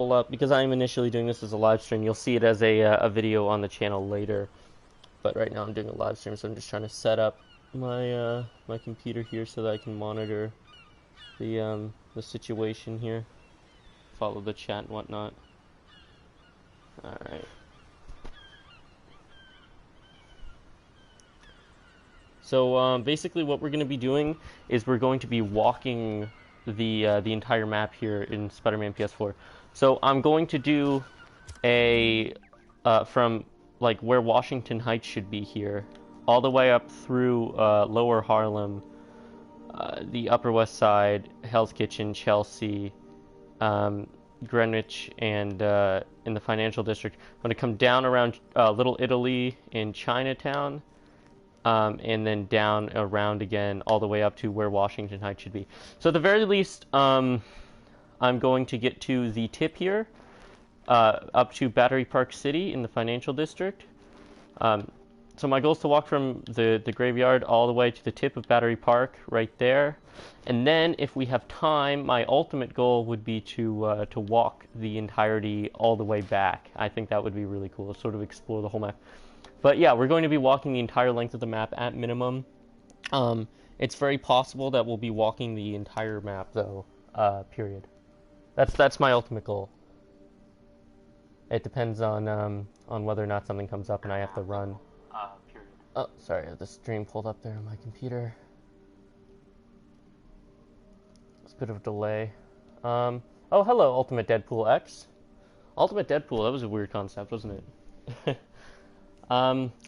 up because I'm initially doing this as a live stream. You'll see it as a video on the channel later, but right now I'm doing a live stream, so I'm just trying to set up my my computer here so that I can monitor the situation here, follow the chat and whatnot. All right. So basically, what we're going to be doing is we're going to be walking the entire map here in Spider-Man PS4. So I'm going to do a from like where Washington Heights should be here, all the way up through Lower Harlem, the Upper West Side, Hell's Kitchen, Chelsea, Greenwich, and in the Financial District. I'm going to come down around Little Italy in Chinatown. And then down around again all the way up to where Washington Heights should be. So at the very least, I'm going to get to the tip here, up to Battery Park City in the Financial District. So my goal is to walk from the graveyard all the way to the tip of Battery Park right there. And then if we have time, my ultimate goal would be to walk the entirety all the way back. I think that would be really cool, sort of explore the whole map. But yeah, we're going to be walking the entire length of the map at minimum. It's very possible that we'll be walking the entire map though, period. That's my ultimate goal. It depends on whether or not something comes up and I have to run. Period. Oh, sorry, I have the stream pulled up there on my computer. It's a bit of a delay. Oh, hello, Ultimate Deadpool X. Ultimate Deadpool, that was a weird concept, wasn't it?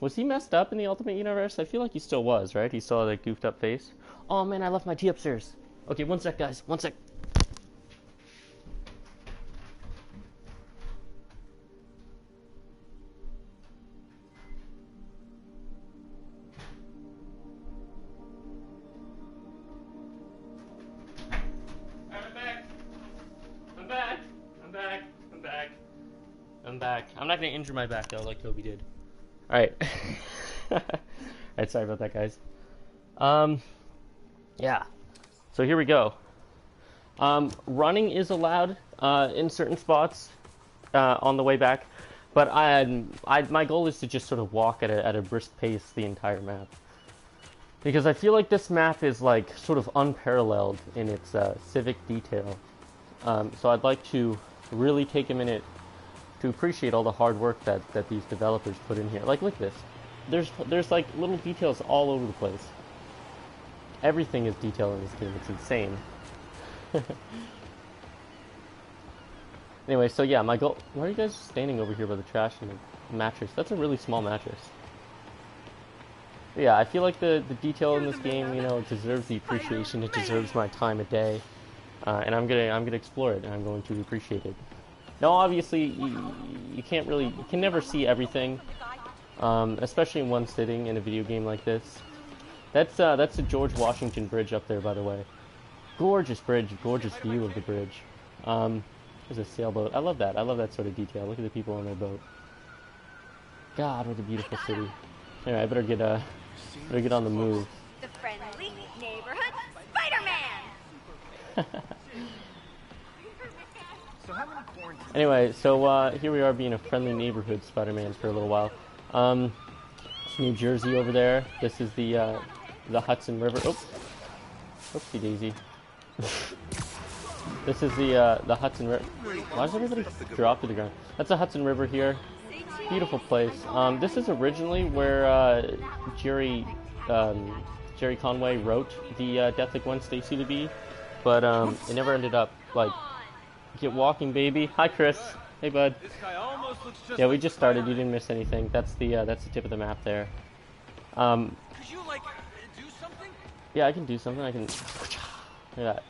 Was he messed up in the Ultimate Universe? I feel like he still was, right? He still had that goofed up face. Oh man, I left my tea upstairs. Okay, one sec, guys. One sec. Alright, I'm back. I'm back. I'm back. I'm back. I'm back. I'm not gonna injure my back though, like Toby did. Alright. Alright, sorry about that, guys. Yeah. So here we go. Running is allowed in certain spots on the way back, but my goal is to just sort of walk at a brisk pace the entire map. Because I feel like this map is like sort of unparalleled in its civic detail. So I'd like to really take a minute to appreciate all the hard work that these developers put in here. Like, look at this. There's like little details all over the place. Everything is detailed in this game. It's insane. Anyway, so yeah, my goal... Why are you guys standing over here by the trash and the mattress? That's a really small mattress. But yeah, I feel like the detail in this game, you know, it deserves the appreciation. It deserves my time of day. And I'm gonna explore it, and I'm going to appreciate it. Now, obviously, you can never see everything, especially in one sitting in a video game like this. That's the George Washington Bridge up there, by the way. Gorgeous bridge, gorgeous view of the bridge. There's a sailboat. I love that. I love that sort of detail. Look at the people on their boat. God, what a beautiful city. Anyway, I better get on the move. The friendly neighborhood Spider-Man. Anyway, so here we are being a friendly neighborhood Spider-Man for a little while. It's New Jersey over there. This is the Hudson River. Oh, oopsie daisy. This is the Hudson River. Why does everybody drop to the ground? That's the Hudson River here. Beautiful place. This is originally where Jerry Conway wrote the Death of Gwen Stacy to be, but it never ended up like. Get walking, baby. Hi, Chris. Hey, bud. Yeah, we just started. You didn't miss anything. That's the tip of the map there. Could you like do something? Yeah, I can do something. I can. Look at that.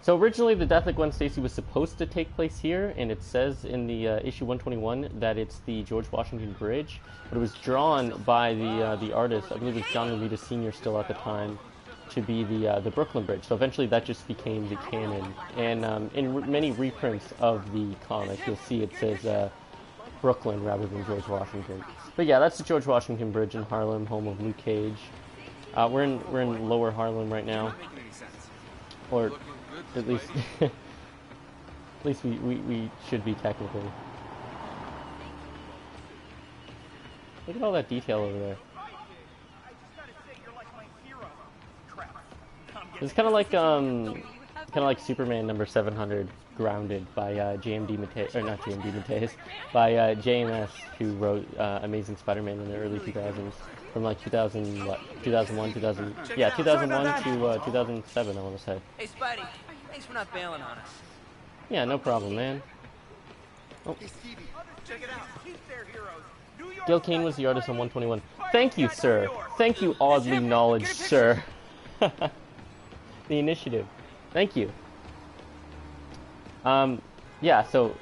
So originally, the Death of Gwen Stacy was supposed to take place here, and it says in the issue 121 that it's the George Washington Bridge, but it was drawn by the artist. I believe it was John Romita Sr. still at the time, to be the Brooklyn Bridge. So eventually that just became the canon. And in many reprints of the comic, you'll see it says Brooklyn rather than George Washington. But yeah, that's the George Washington Bridge in Harlem, home of Luke Cage. We're in Lower Harlem right now, or at least At least we should be technically. Look at all that detail over there. It's kind of like Superman number 700, Grounded by JMD Matei, or not JMD Mateis, by JMS, who wrote Amazing Spider-Man in the early 2000s, from like 2000 what 2001 2000 yeah 2001 to 2007 I want to say. Hey, Spidey. Thanks for not bailing on us. Yeah, no problem, man. Oh. Check it out. Keep their heroes. Gil Kane was the artist on 121. Thank you, sir. Thank you, oddly knowledge, sir. The initiative. Thank you. Yeah. So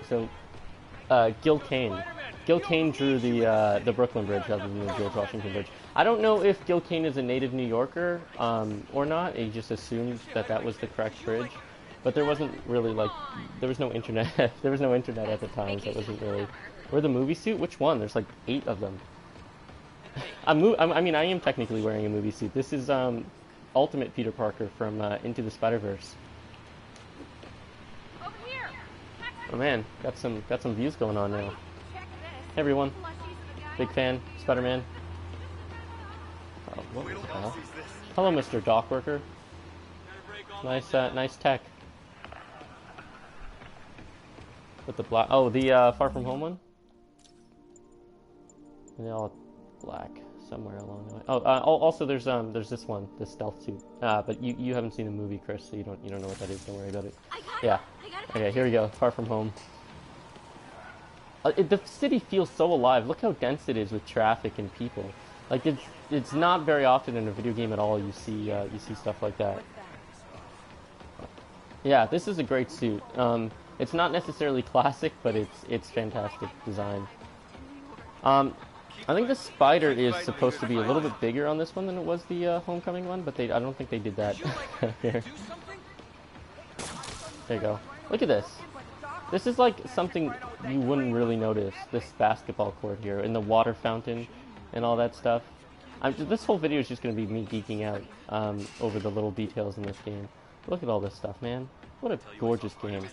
Gil Kane. Gil Kane drew the Brooklyn Bridge rather than the George Washington Bridge. I don't know if Gil Kane is a native New Yorker or not. He just assumed that was the correct bridge. But there wasn't really there was no internet. There was no internet at the time, so it wasn't really. Or the movie suit? Which one? There's like 8 of them. I mean, I am technically wearing a movie suit. This is Ultimate Peter Parker from Into the Spider-Verse. Oh man, got some views going on now. Hey everyone, big fan, Spider-Man. Oh, what was that? Hello, Mr. Dock Worker. Nice tech. With the black. Oh, the Far From Home one. And they all look black somewhere along the way. Oh, also there's this one, the stealth suit. But you haven't seen the movie, Chris, so you don't know what that is. Don't worry about it. Yeah. Okay, here we go. Far From Home. The city feels so alive. Look how dense it is with traffic and people. Like it's not very often in a video game at all you see stuff like that. Yeah, this is a great suit. It's not necessarily classic, but it's fantastic design. I think the spider is supposed to be a little bit bigger on this one than it was the Homecoming one, but I don't think they did that here. There you go. Look at this. This is like something you wouldn't really notice, this basketball court here, and the water fountain, and all that stuff. This whole video is just going to be me geeking out over the little details in this game. Look at all this stuff, man. What a gorgeous game.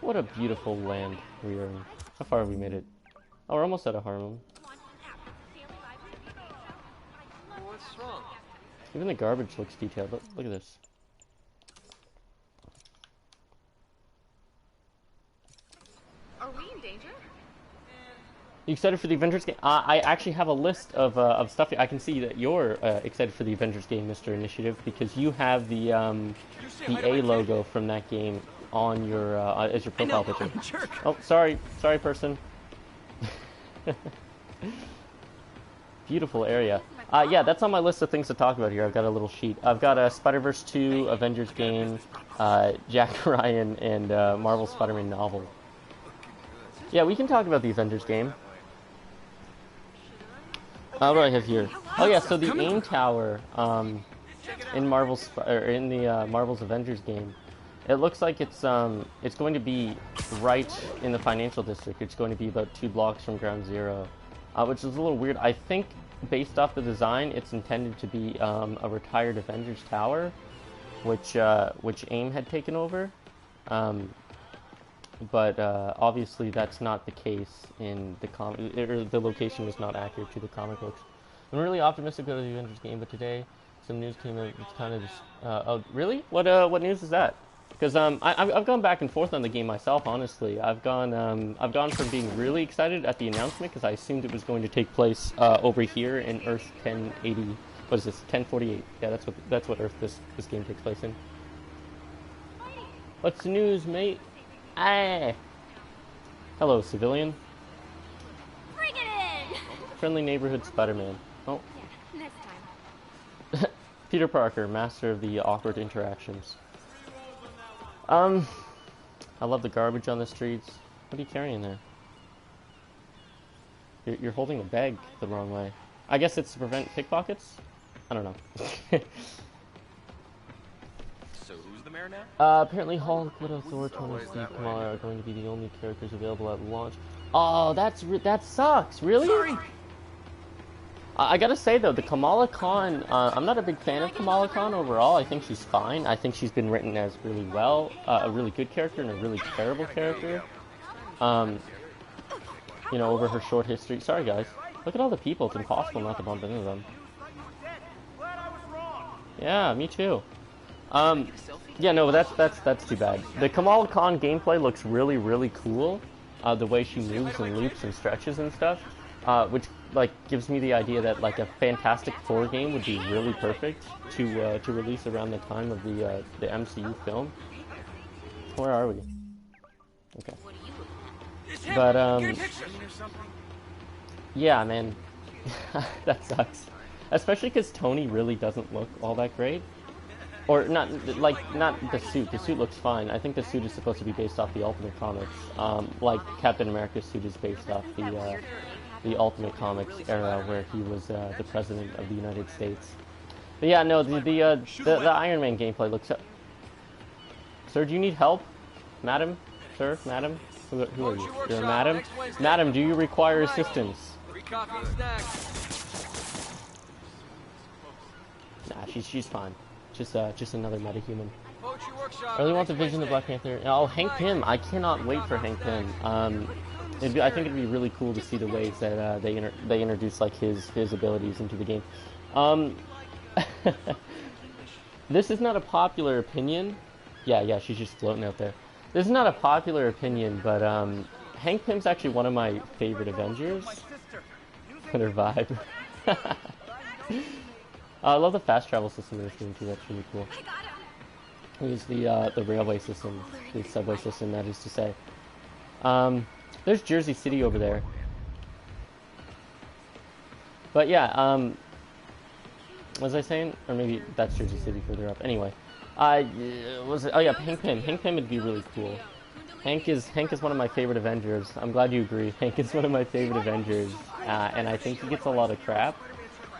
What a beautiful land we are in. How far have we made it? Oh, we're almost out of Harlem. What's wrong? Even the garbage looks detailed. Look at this. Are we in danger? You excited for the Avengers game? I actually have a list of stuff. I can see that you're excited for the Avengers game, Mr. Initiative, because you have the A logo from that game on your as your profile picture. Oh, sorry, person. Beautiful area. Yeah, that's on my list of things to talk about here. I've got a little sheet. I've got a Spider-Verse 2, Avengers game, Jack Ryan, and Marvel Spider-Man novel. Yeah, we can talk about the Avengers game. What do I have here? Oh yeah, so the aim tower in Marvel's Marvel's Avengers game. It looks like it's going to be right in the financial district. It's going to be about 2 blocks from Ground Zero, which is a little weird. I think based off the design, it's intended to be a retired Avengers tower, which AIM had taken over. But obviously that's not the case in the comic. The location was not accurate to the comic books. I'm really optimistic about the Avengers game, but today some news came out. It's kind of just. Oh, really? What news is that? Because I've gone back and forth on the game myself. Honestly, I've gone from being really excited at the announcement because I assumed it was going to take place over here in Earth 1080. What is this? 1048. Yeah, that's what Earth this game takes place in. What's the news, mate? Ah. Hello, civilian. Bring it in! Friendly neighborhood Spider-Man. Oh. Yeah, next time. Peter Parker, master of the awkward interactions. I love the garbage on the streets. What are you carrying there? You're holding a bag the wrong way. I guess it's to prevent pickpockets? I don't know. So who's the mayor now? Apparently Hulk, Widow, Thor, Tony, Steve, Kamala are going to be the only characters available at launch. Oh, that sucks. Really? Sorry. I gotta say though, the Kamala Khan, I'm not a big fan of Kamala Khan overall. I think she's fine. I think she's been written as really well, a really good character and a really terrible character. You know, over her short history. Sorry guys, look at all the people. It's impossible not to bump into them. Yeah, me too. Yeah, no, that's too bad. The Kamala Khan gameplay looks really, really cool. The way she moves and loops and stretches and stuff, which like gives me the idea that like a Fantastic Four game would be really perfect to release around the time of the MCU film. Where are we? Okay. But yeah, man, that sucks. Especially because Tony really doesn't look all that great. Or not the suit. The suit looks fine. I think the suit is supposed to be based off the Ultimate Comics. Like Captain America's suit is based off the Ultimate Comics era where he was the president of the United States. But yeah, no, the Iron Man gameplay looks. Sir, do you need help, madam? Sir, madam? Who are you? You're a madam? Madam, do you require assistance? Nah, she's fine. Just another metahuman. I really want the Vision of Black Panther. Oh, Hank Pym! I cannot wait for Hank Pym. I think it'd be really cool to see the ways that they introduce like his abilities into the game. This is not a popular opinion. Yeah, she's just floating out there. This is not a popular opinion, but Hank Pym's actually one of my favorite Avengers. What her vibe. I love the fast travel system in this game too. That's really cool. Use the railway system, the subway system. That is to say, there's Jersey City over there. But yeah, what was I saying? Or maybe that's Jersey City further up. Anyway, was it? Oh yeah, Hank Pym. Hank Pym would be really cool. Hank is one of my favorite Avengers. I'm glad you agree. Hank is one of my favorite Avengers, and I think he gets a lot of crap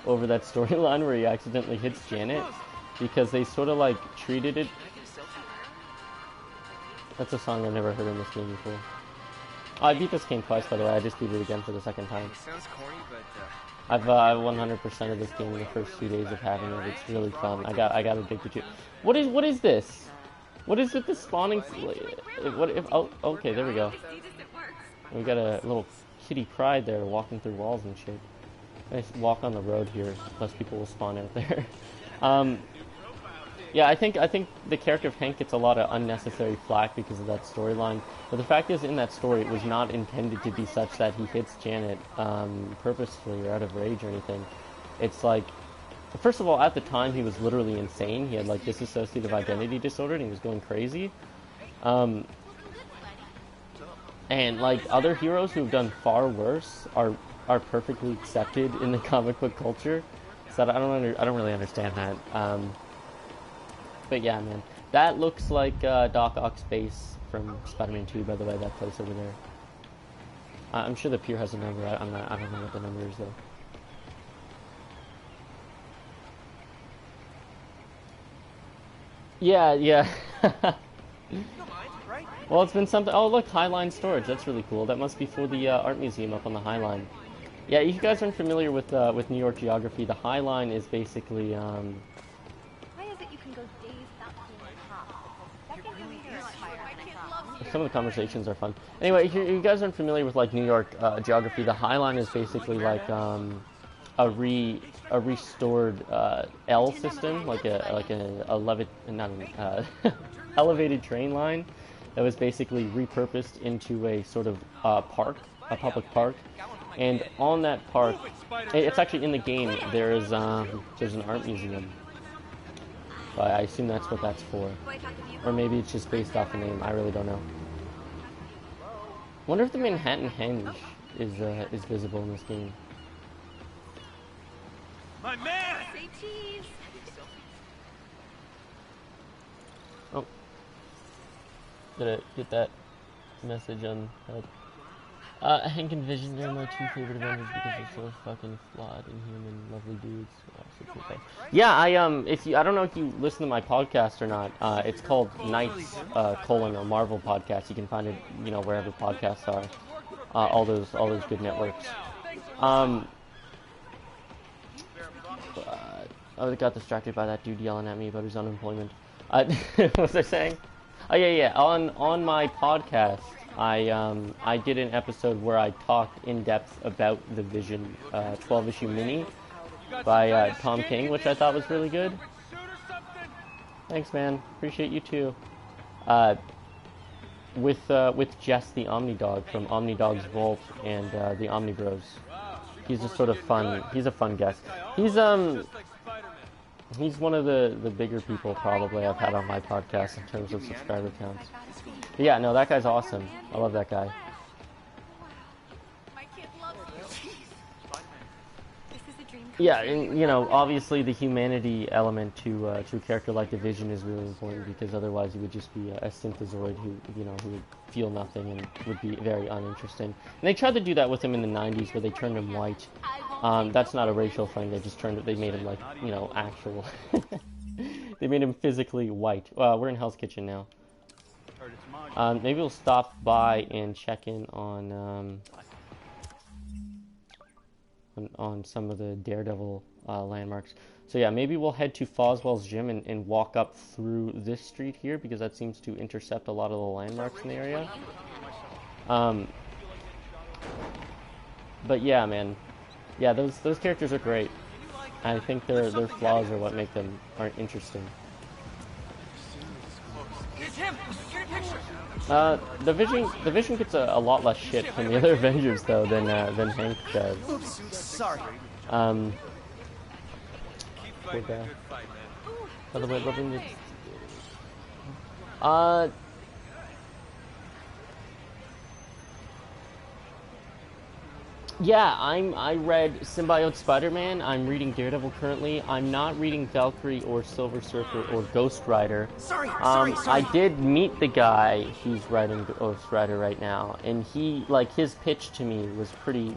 over that storyline where he accidentally hits Janet, because they sort of like treated it. That's a song I've never heard in this game before. Oh, I beat this game twice, by the way. I just beat it again for the second time. Sounds corny, but I've 100% of this game in the first 2 days of having it. It's really fun. I got addicted to it. What is this? What is with the spawning? What if? Oh, okay, there we go. We got a little kitty pride there, walking through walls and shit. Nice walk on the road here. Less people will spawn out there. Yeah, I think the character of Hank gets a lot of unnecessary flack because of that storyline. But the fact is, in that story, it was not intended to be such that he hits Janet purposefully or out of rage or anything. It's like, first of all, at the time, he was literally insane. He had like dissociative identity disorder, and he was going crazy. And like other heroes who've done far worse are perfectly accepted in the comic book culture. So I don't really understand that. But yeah, man, that looks like Doc Ock's base from Spider-Man 2. By the way, that place over there. I'm sure the pier has a number. I don't know what the number is though. Yeah. Well, it's been something. Oh, look, Highline Storage. That's really cool. That must be for the art museum up on the High Line. Yeah, if you guys aren't familiar with New York geography, the High Line is basically Why is it you can go days without seeing a cop? That can really hurt. Some of the conversations are fun. Anyway, if you guys aren't familiar with like New York geography, the High Line is basically like a restored L system, like elevated train line that was basically repurposed into a sort of park, a public park. And on that park, it's actually in the game. There's an art museum. So I assume that's what that's for, or maybe it's just based off the name. I really don't know. Wonder if the Manhattan Henge is visible in this game. my man! Say cheese. Oh, did I get that message on help? Hank and Vision, they're my two favorite Avengers because they're so fucking flawed, inhuman, lovely dudes. Yeah, I don't know if you listen to my podcast or not. It's called Knights, a Marvel podcast. You can find it, wherever podcasts are. All those good networks. I got distracted by that dude yelling at me about his unemployment. What was I saying? Oh yeah. On my podcast, I did an episode where I talked in depth about the Vision 12 issue mini by Tom King, which I thought was really good. Thanks, man. Appreciate you too. With Jess the Omnidog from Omnidog's Vault and the Omnibros. He's just sort of fun. He's a fun guest. He's one of the bigger people probably I've had on my podcast in terms of subscriber counts. But yeah, no, that guy's awesome. I love that guy. My kid loves you. This is a dream come Yeah, true. and you know, obviously the humanity element to a character like the Vision is really important, because otherwise he would just be a synthezoid who would feel nothing and would be very uninteresting. And they tried to do that with him in the 90s, where they turned him white. That's not a racial thing. They made him like, actual. They made him physically white. We're in Hell's Kitchen now. Maybe we'll stop by and check in on some of the Daredevil landmarks. So yeah, maybe we'll head to Foswell's gym and walk up through this street here, because that seems to intercept a lot of the landmarks in the area. But yeah, man. Yeah, those characters are great. I think their flaws are what make them interesting. It's him. Get a picture. The Vision gets a lot less shit from the other Avengers though than Hank does. Oops, sorry. Poor Fight, guy. good fight, man. By the way, loving the. Yeah, I read Symbiote Spider-Man. I'm reading Daredevil currently. I'm not reading Valkyrie or Silver Surfer or Ghost Rider. Sorry. I did meet the guy who's writing Ghost Rider right now, and his pitch to me was pretty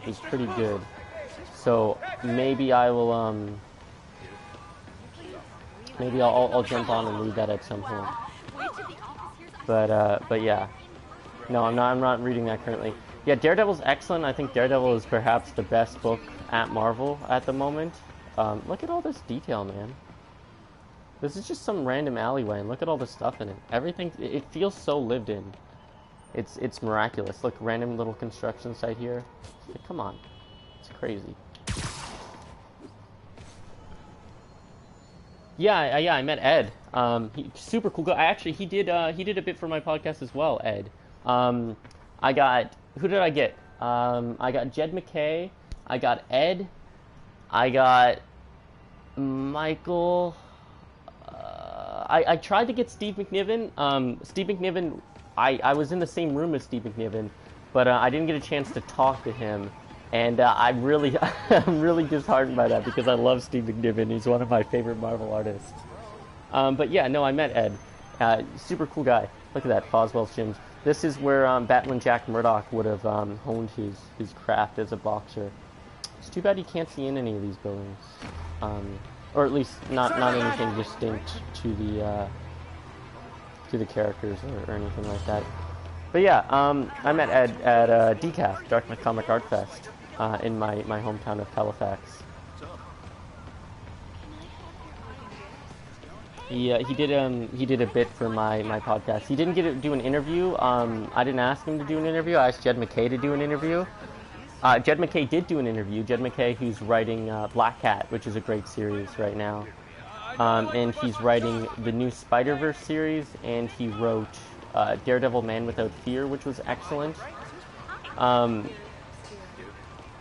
good. So maybe I will maybe I'll jump on and read that at some point. But yeah, no, I'm not reading that currently. Yeah, Daredevil's excellent. I think Daredevil is perhaps the best book at Marvel at the moment. Look at all this detail, man. This is just some random alleyway, and look at all the stuff in it. Everything, it feels so lived in. It's miraculous. Look, random little construction site here. Come on, it's crazy. Yeah, I met Ed. Super cool guy. He did a bit for my podcast as well, Ed. Who did I get? I got Jed McKay, I got Ed, I got Michael, I tried to get Steve McNiven. Steve McNiven, I was in the same room as Steve McNiven, but I didn't get a chance to talk to him, and I'm really disheartened by that, because I love Steve McNiven. He's one of my favorite Marvel artists. But yeah, no, I met Ed. Super cool guy. Look at that, Foswell's gyms. This is where Batman Jack Murdoch would have honed his craft as a boxer. It's too bad you can't see in any of these buildings, or at least not anything distinct to the characters or anything like that. But yeah, I met Ed at DCAF, Dark Comic Art Fest, in my hometown of Halifax. He did a bit for my podcast. He didn't get to do an interview. I didn't ask him to do an interview. I asked Jed McKay to do an interview. Jed McKay did do an interview. Jed McKay, who's writing Black Cat, which is a great series right now, and he's writing the new Spider-Verse series, and he wrote Daredevil: Man Without Fear, which was excellent.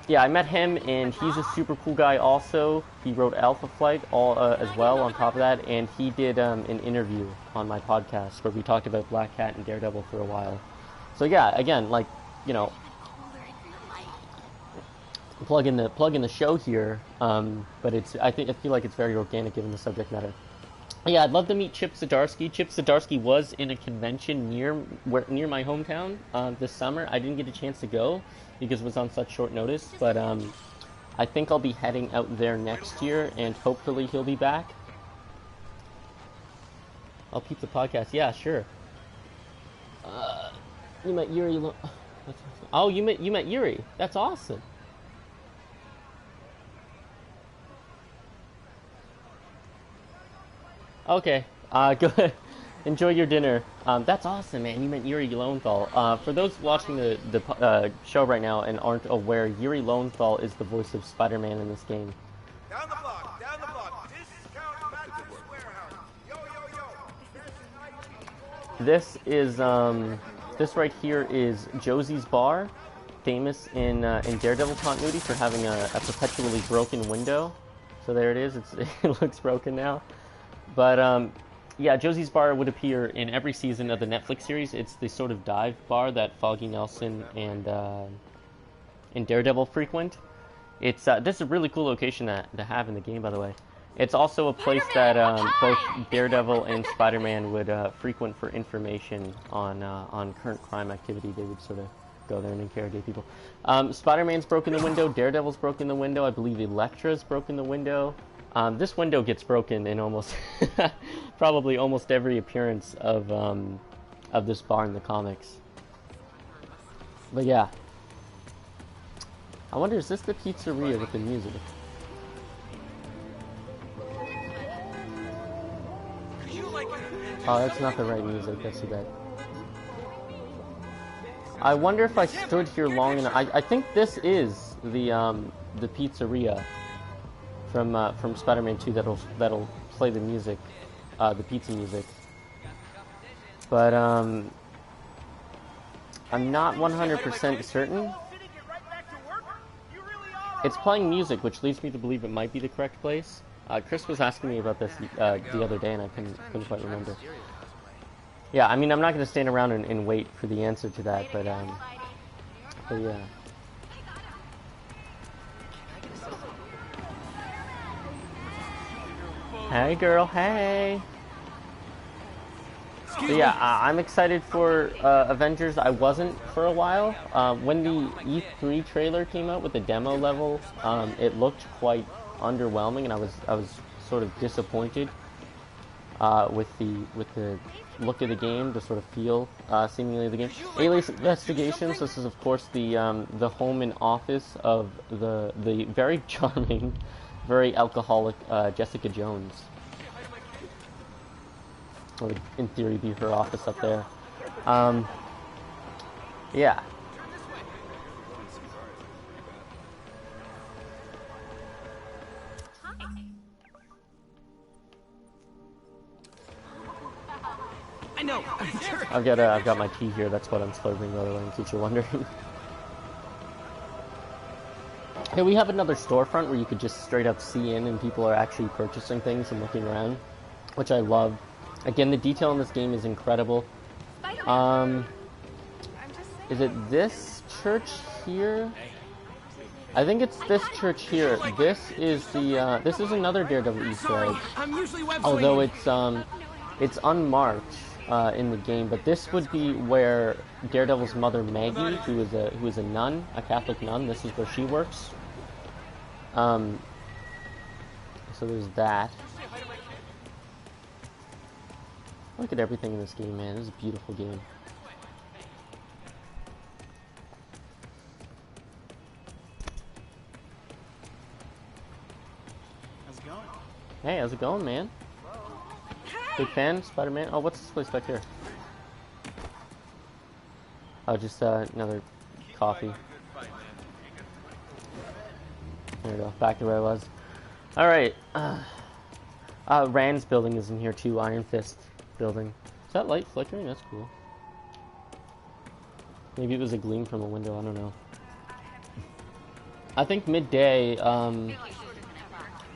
Yeah, I met him, and he's a super cool guy also. He wrote Alpha Flight as well on top of that, and he did an interview on my podcast where we talked about Black Cat and Daredevil for a while. So yeah, again, like, plug in the show here, but I feel like it's very organic given the subject matter. Yeah, I'd love to meet Chip Zdarsky. Chip Zdarsky was in a convention near my hometown this summer. I didn't get a chance to go because it was on such short notice, but I think I'll be heading out there next year, and hopefully he'll be back. I'll keep the podcast. Yeah, sure. You met Yuri. Oh, you met Yuri. That's awesome. Okay. Go ahead. Enjoy your dinner. That's awesome, man. You meant Yuri Lowenthal. For those watching the show right now and aren't aware, Yuri Lowenthal is the voice of Spider-Man in this game. Down the block, down the block. Discount mattress warehouse. Yo, yo, yo. This right here is Josie's Bar, famous in Daredevil continuity for having a perpetually broken window. So there it is. It looks broken now, but yeah, Josie's Bar would appear in every season of the Netflix series. It's the sort of dive bar that Foggy Nelson and Daredevil frequent. It's this is a really cool location to have in the game, by the way. It's also a place that both Daredevil and Spider-Man would frequent for information on current crime activity. They would sort of go there and interrogate people. Spider-Man's broken the window. Daredevil's broken the window. I believe Elektra's broken the window. This window gets broken in almost probably almost every appearance of this bar in the comics. But yeah, I wonder, is this the pizzeria with the music? Oh, that's not the right music. That's too bad. I wonder if I stood here long enough. I think this is the pizzeria from Spider-Man 2 that'll play the music, the pizza music. But I'm not 100% certain. It's playing music, which leads me to believe it might be the correct place. Chris was asking me about this the other day, and I couldn't quite remember. Yeah, I mean, I'm not going to stand around and wait for the answer to that, but yeah. Hey, girl, hey! So yeah, I'm excited for Avengers. I wasn't for a while. When the E3 trailer came out with the demo level, it looked quite underwhelming, and I was sort of disappointed with the look of the game, the sort of feel seemingly of the game. Alias Investigations. This is of course the home and office of the very charming, very alcoholic Jessica Jones. Or would, in theory, be her office up there. Yeah. I know. I've got my tea here. That's what I'm slurping, by the way, in case you're wondering. Hey, we have another storefront where you could just straight up see in, and people are actually purchasing things and looking around, which I love. Again, the detail in this game is incredible. Is it this church here? I think it's this church here. This is another Daredevil Easter egg. Although it's unmarked in the game, but this would be where Daredevil's mother Maggie, who is a nun, a Catholic nun. This is where she works. So there's that. Look at everything in this game, man. This is a beautiful game. How's it going? Hey, how's it going, man? Big fan, Spider-Man. Oh, what's this place back here? Oh, just another coffee. There we go. Back to where I was. All right. Rand's building is in here too. Iron Fist building. Is that light flickering? That's cool. Maybe it was a gleam from a window. I don't know. I think midday,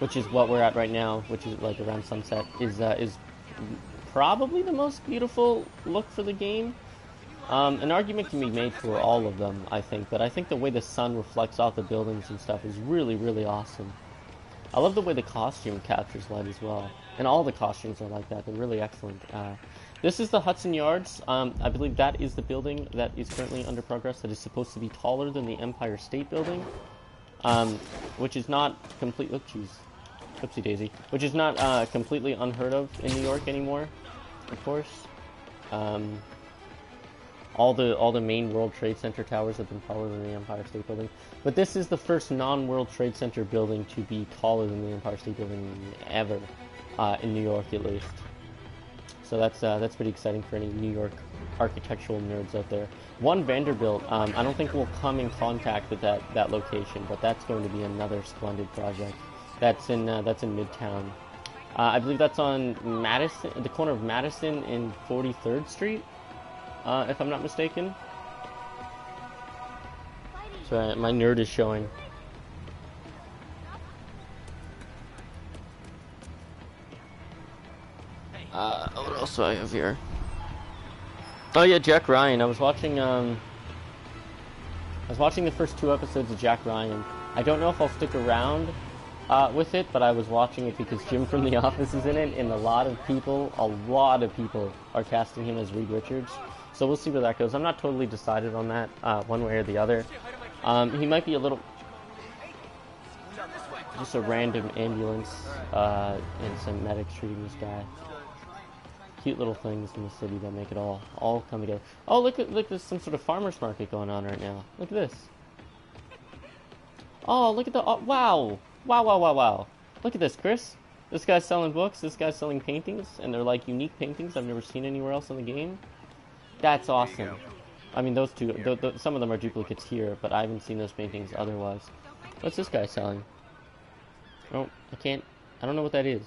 which is what we're at right now, which is like around sunset, is probably the most beautiful look for the game. An argument can be made for all of them, I think, but I think the way the sun reflects off the buildings and stuff is really, really awesome. I love the way the costume captures light as well. And all the costumes are like that. They're really excellent. This is the Hudson Yards. I believe that is the building that is currently under progress that is supposed to be taller than the Empire State Building. Which is not complete... Oh, jeez. Oopsie daisy. Which is not completely unheard of in New York anymore, of course. All the main World Trade Center towers have been taller than the Empire State Building. But this is the first non-World Trade Center building to be taller than the Empire State Building ever. in New York at least. So that's pretty exciting for any New York architectural nerds out there. One Vanderbilt, I don't think we'll come in contact with that location, but that's going to be another splendid project. That's in Midtown. I believe that's on Madison, the corner of Madison and 43rd Street, if I'm not mistaken. So my nerd is showing. What else do I have here? Oh yeah, Jack Ryan. I was watching the first 2 episodes of Jack Ryan. I don't know if I'll stick around with it, but I was watching it because Jim from The Office is in it, and a lot of people are casting him as Reed Richards. So we'll see where that goes. I'm not totally decided on that one way or the other. He might be a little just a random ambulance and some medics treating this guy. Cute little things in the city that make it all come together. Oh, look, there's some sort of farmer's market going on right now. Look at this. Oh, look at the, oh, wow. Wow. Look at this, Chris. This guy's selling books, this guy's selling paintings, and they're like unique paintings I've never seen anywhere else in the game. That's awesome. I mean, those two, some of them are duplicates here, but I haven't seen those paintings otherwise. What's this guy selling? Oh, I don't know what that is.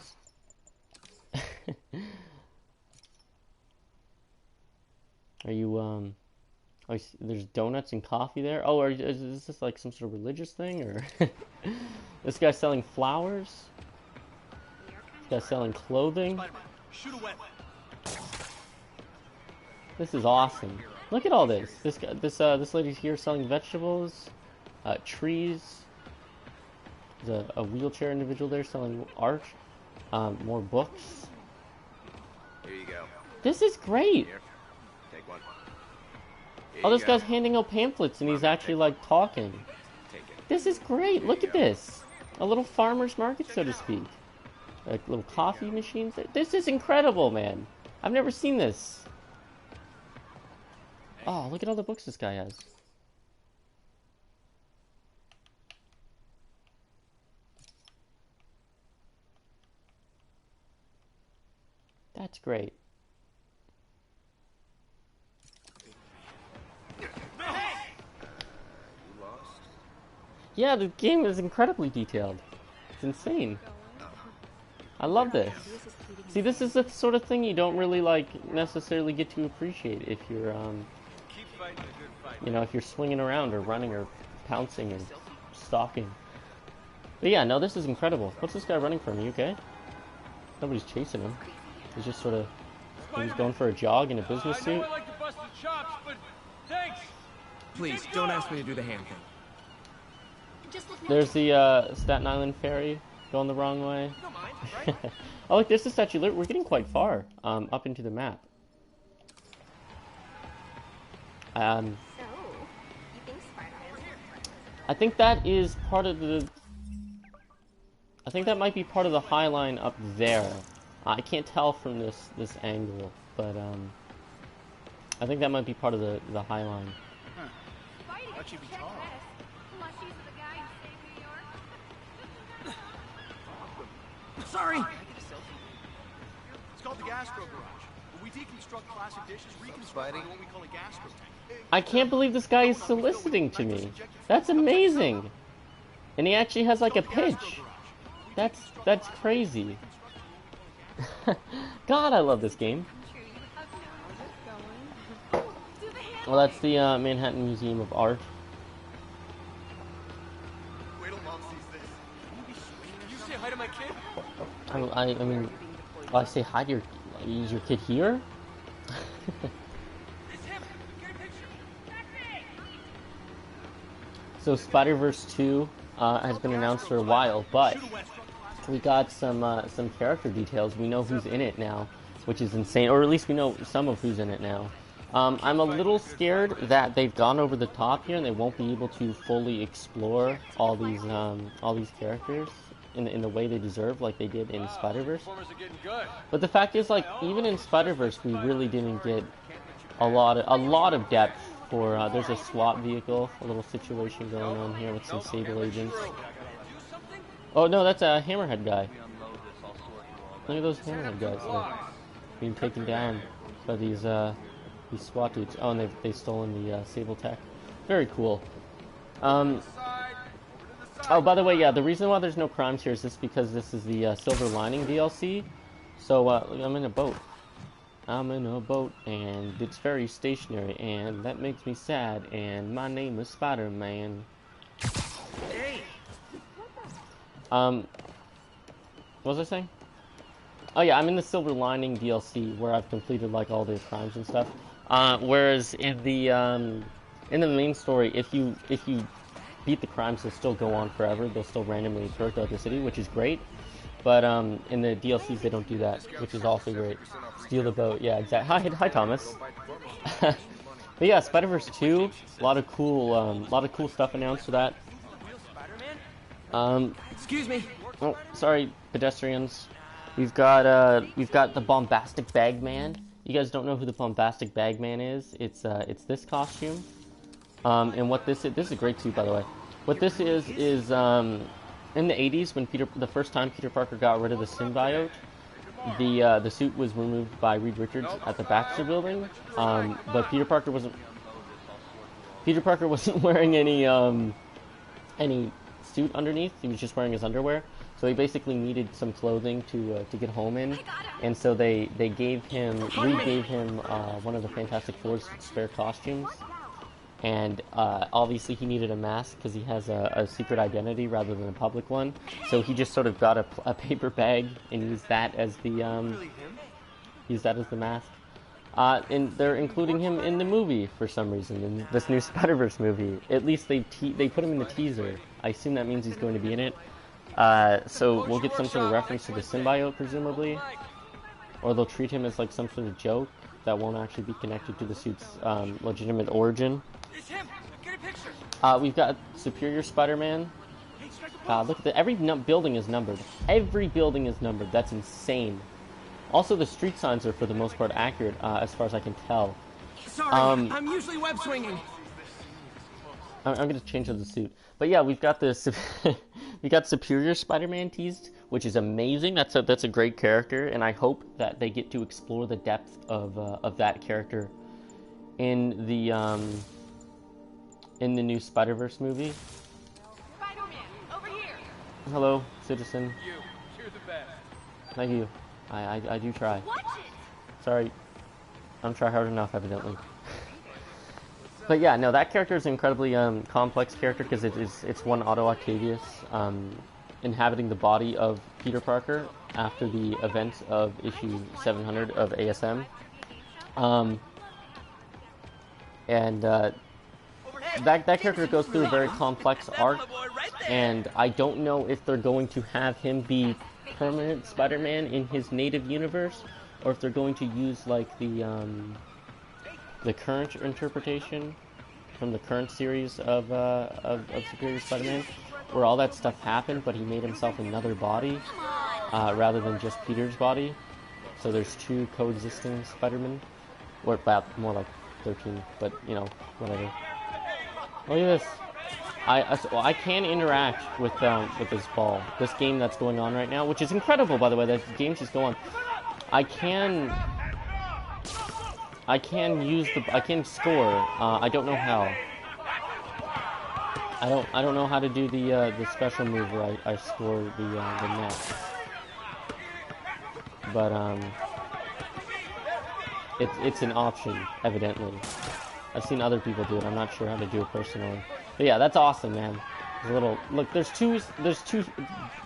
Are you, oh, there's donuts and coffee there? Oh, is this like some sort of religious thing, or? This guy's selling flowers? This guy's selling clothing? This is awesome. Look at all this. This lady's here selling vegetables, trees. There's a wheelchair individual there selling art, more books. Here you go. This is great. Here, take one. Oh, this guy's handing out pamphlets and he's actually like talking. Take it. This is great. Look at this. A little farmer's market, so to speak. Like little coffee machines. This is incredible, man. I've never seen this. Oh, look at all the books this guy has. That's great. Yeah, the game is incredibly detailed. It's insane. I love this. See, this is the sort of thing you don't really like necessarily get to appreciate if you're you know, if you're swinging around or running or pouncing or stalking. But yeah, no, this is incredible. What's this guy running from? Are you okay? Nobody's chasing him. He's just sort of, he's going for a jog in a business suit. I know I like to bust the chops, but thanks. Please, don't ask me to do the hand thing. There's the Staten Island ferry going the wrong way. You don't mind, right? Oh, look, there's the statue. We're getting quite far up into the map. So, you think Spider-Man? I think that is part of the... I think that might be part of the High Line up there. I can't tell from this angle, but I think that might be part of the High Line. Spidey, How'd she be check tall? this. Unless she's the guy who saved New York. Sorry! It's called the Gastro Garage. When we deconstruct classic dishes, reconstruct what we call a gastro tank. I can't believe this guy is soliciting to me. That's amazing. And he actually has like a pitch. That's crazy. God, I love this game. Well, that's the Manhattan Museum of Art. Wait till Mom sees this. You say hi to my kid? I mean, well, I say hi to is your kid here? It's him. Get a picture. So Spider-Verse 2 has been announced for a while, but we got some character details. We know who's in it now, which is insane, or at least we know some of who's in it now. I'm a little scared that they've gone over the top here and they won't be able to fully explore all these characters in the way they deserve, like they did in Spider-Verse. Performers are getting good. But the fact is, like, even in Spider-Verse, we really didn't get a lot of depth for. There's a SWAT vehicle, a little situation going on here with some Sable agents. Oh no, that's a Hammerhead guy. Look at those hammerhead guys that are being taken down by these SWAT dudes. Oh, and they've stolen the Sable Tech. Very cool. Oh, by the way, yeah, the reason why there's no crimes here is just because this is the Silver Lining DLC. So, I'm in a boat. I'm in a boat, and it's very stationary, and that makes me sad, and my name is Spider-Man. Hey! What was I saying? Oh yeah, I'm in the Silver Lining DLC, where I've completed, like, all the crimes and stuff. Whereas in the main story, if you beat the crimes, they'll still go on forever. They'll still randomly occur throughout the city, which is great. But in the DLCs, they don't do that, which is also great. Steal the boat, yeah, exactly. Hi, Thomas. But yeah, Spider-Verse 2, a lot of cool stuff announced for that. Excuse me. Oh, sorry, pedestrians. We've got the Bombastic Bagman. You guys don't know who the Bombastic Bagman is? It's this costume. And what this is a great suit, by the way. What this is in the 80s, when the first time Peter Parker got rid of the symbiote, the suit was removed by Reed Richards at the Baxter Building. But Peter Parker wasn't wearing any suit underneath. He was just wearing his underwear. So he basically needed some clothing to get home in, and so Reed gave him one of the Fantastic Four's spare costumes. And obviously he needed a mask because he has a secret identity rather than a public one. So he just sort of got a paper bag and used that as the mask. And they're including him in the movie for some reason, in this new Spider-Verse movie. At least they put him in the teaser. I assume that means he's going to be in it. So we'll get some sort of reference to the symbiote, presumably. Or they'll treat him as like some sort of joke that won't actually be connected to the suit's legitimate origin. It's him. Get a picture. We've got Superior Spider-Man. Look at every building is numbered. Every building is numbered. That's insane. Also, the street signs are for the most part accurate, as far as I can tell. Sorry, I'm usually web swinging. I'm going to change the suit, but yeah, we've got this. We got Superior Spider-Man teased, which is amazing. That's a great character, and I hope that they get to explore the depth of that character in the new Spider-Verse movie. Spider-Man, over here. Hello, citizen. You're the best. Thank you. I do try. Watch it. Sorry, I'm try hard enough, evidently. But yeah, no, that character is an incredibly complex character because it's one Otto Octavius inhabiting the body of Peter Parker after the events of issue 700 of ASM. That character goes through a very complex arc, and I don't know if they're going to have him be permanent Spider-Man in his native universe, or if they're going to use like the current interpretation from the current series of Superior Spider-Man, where all that stuff happened, but he made himself another body rather than just Peter's body. So there's two coexisting Spider-Men, or about more like 13, but you know, whatever. Look at this. I can interact with this ball, this game that's going on right now, which is incredible, by the way. That game's just go on. I can score. I don't know how. I don't know how to do the special move where I score the net. But it's an option, evidently. I've seen other people do it. I'm not sure how to do it personally. But yeah, that's awesome, man. There's a little look. There's two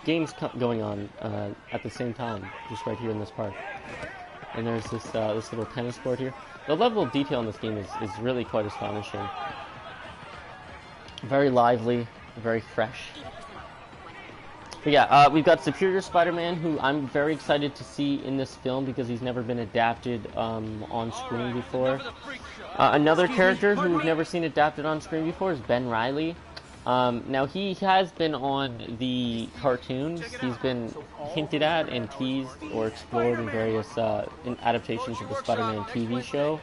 games going on at the same time, just right here in this park. And there's this little tennis court here. The level of detail in this game is really quite astonishing. Very lively, very fresh. But yeah, we've got Superior Spider-Man, who I'm very excited to see in this film because he's never been adapted on screen before. Another character who we've never seen adapted on screen before is Ben Reilly. Now, he has been on the cartoons. He's been hinted at and teased or explored in various adaptations of the Spider-Man TV show.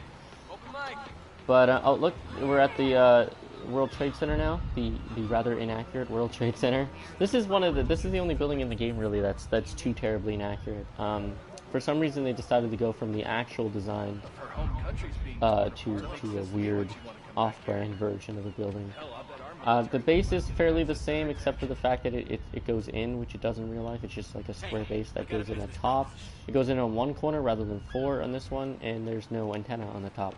But, oh, look, we're at the World Trade Center now, the rather inaccurate World Trade Center. This is the only building in the game really that's too terribly inaccurate. For some reason they decided to go from the actual design to a weird off-brand version of the building. The base is fairly the same except for the fact that it goes in, which it does in real life. It's just like a square base that goes in at top. It goes in on one corner rather than 4 on this one, and there's no antenna on the top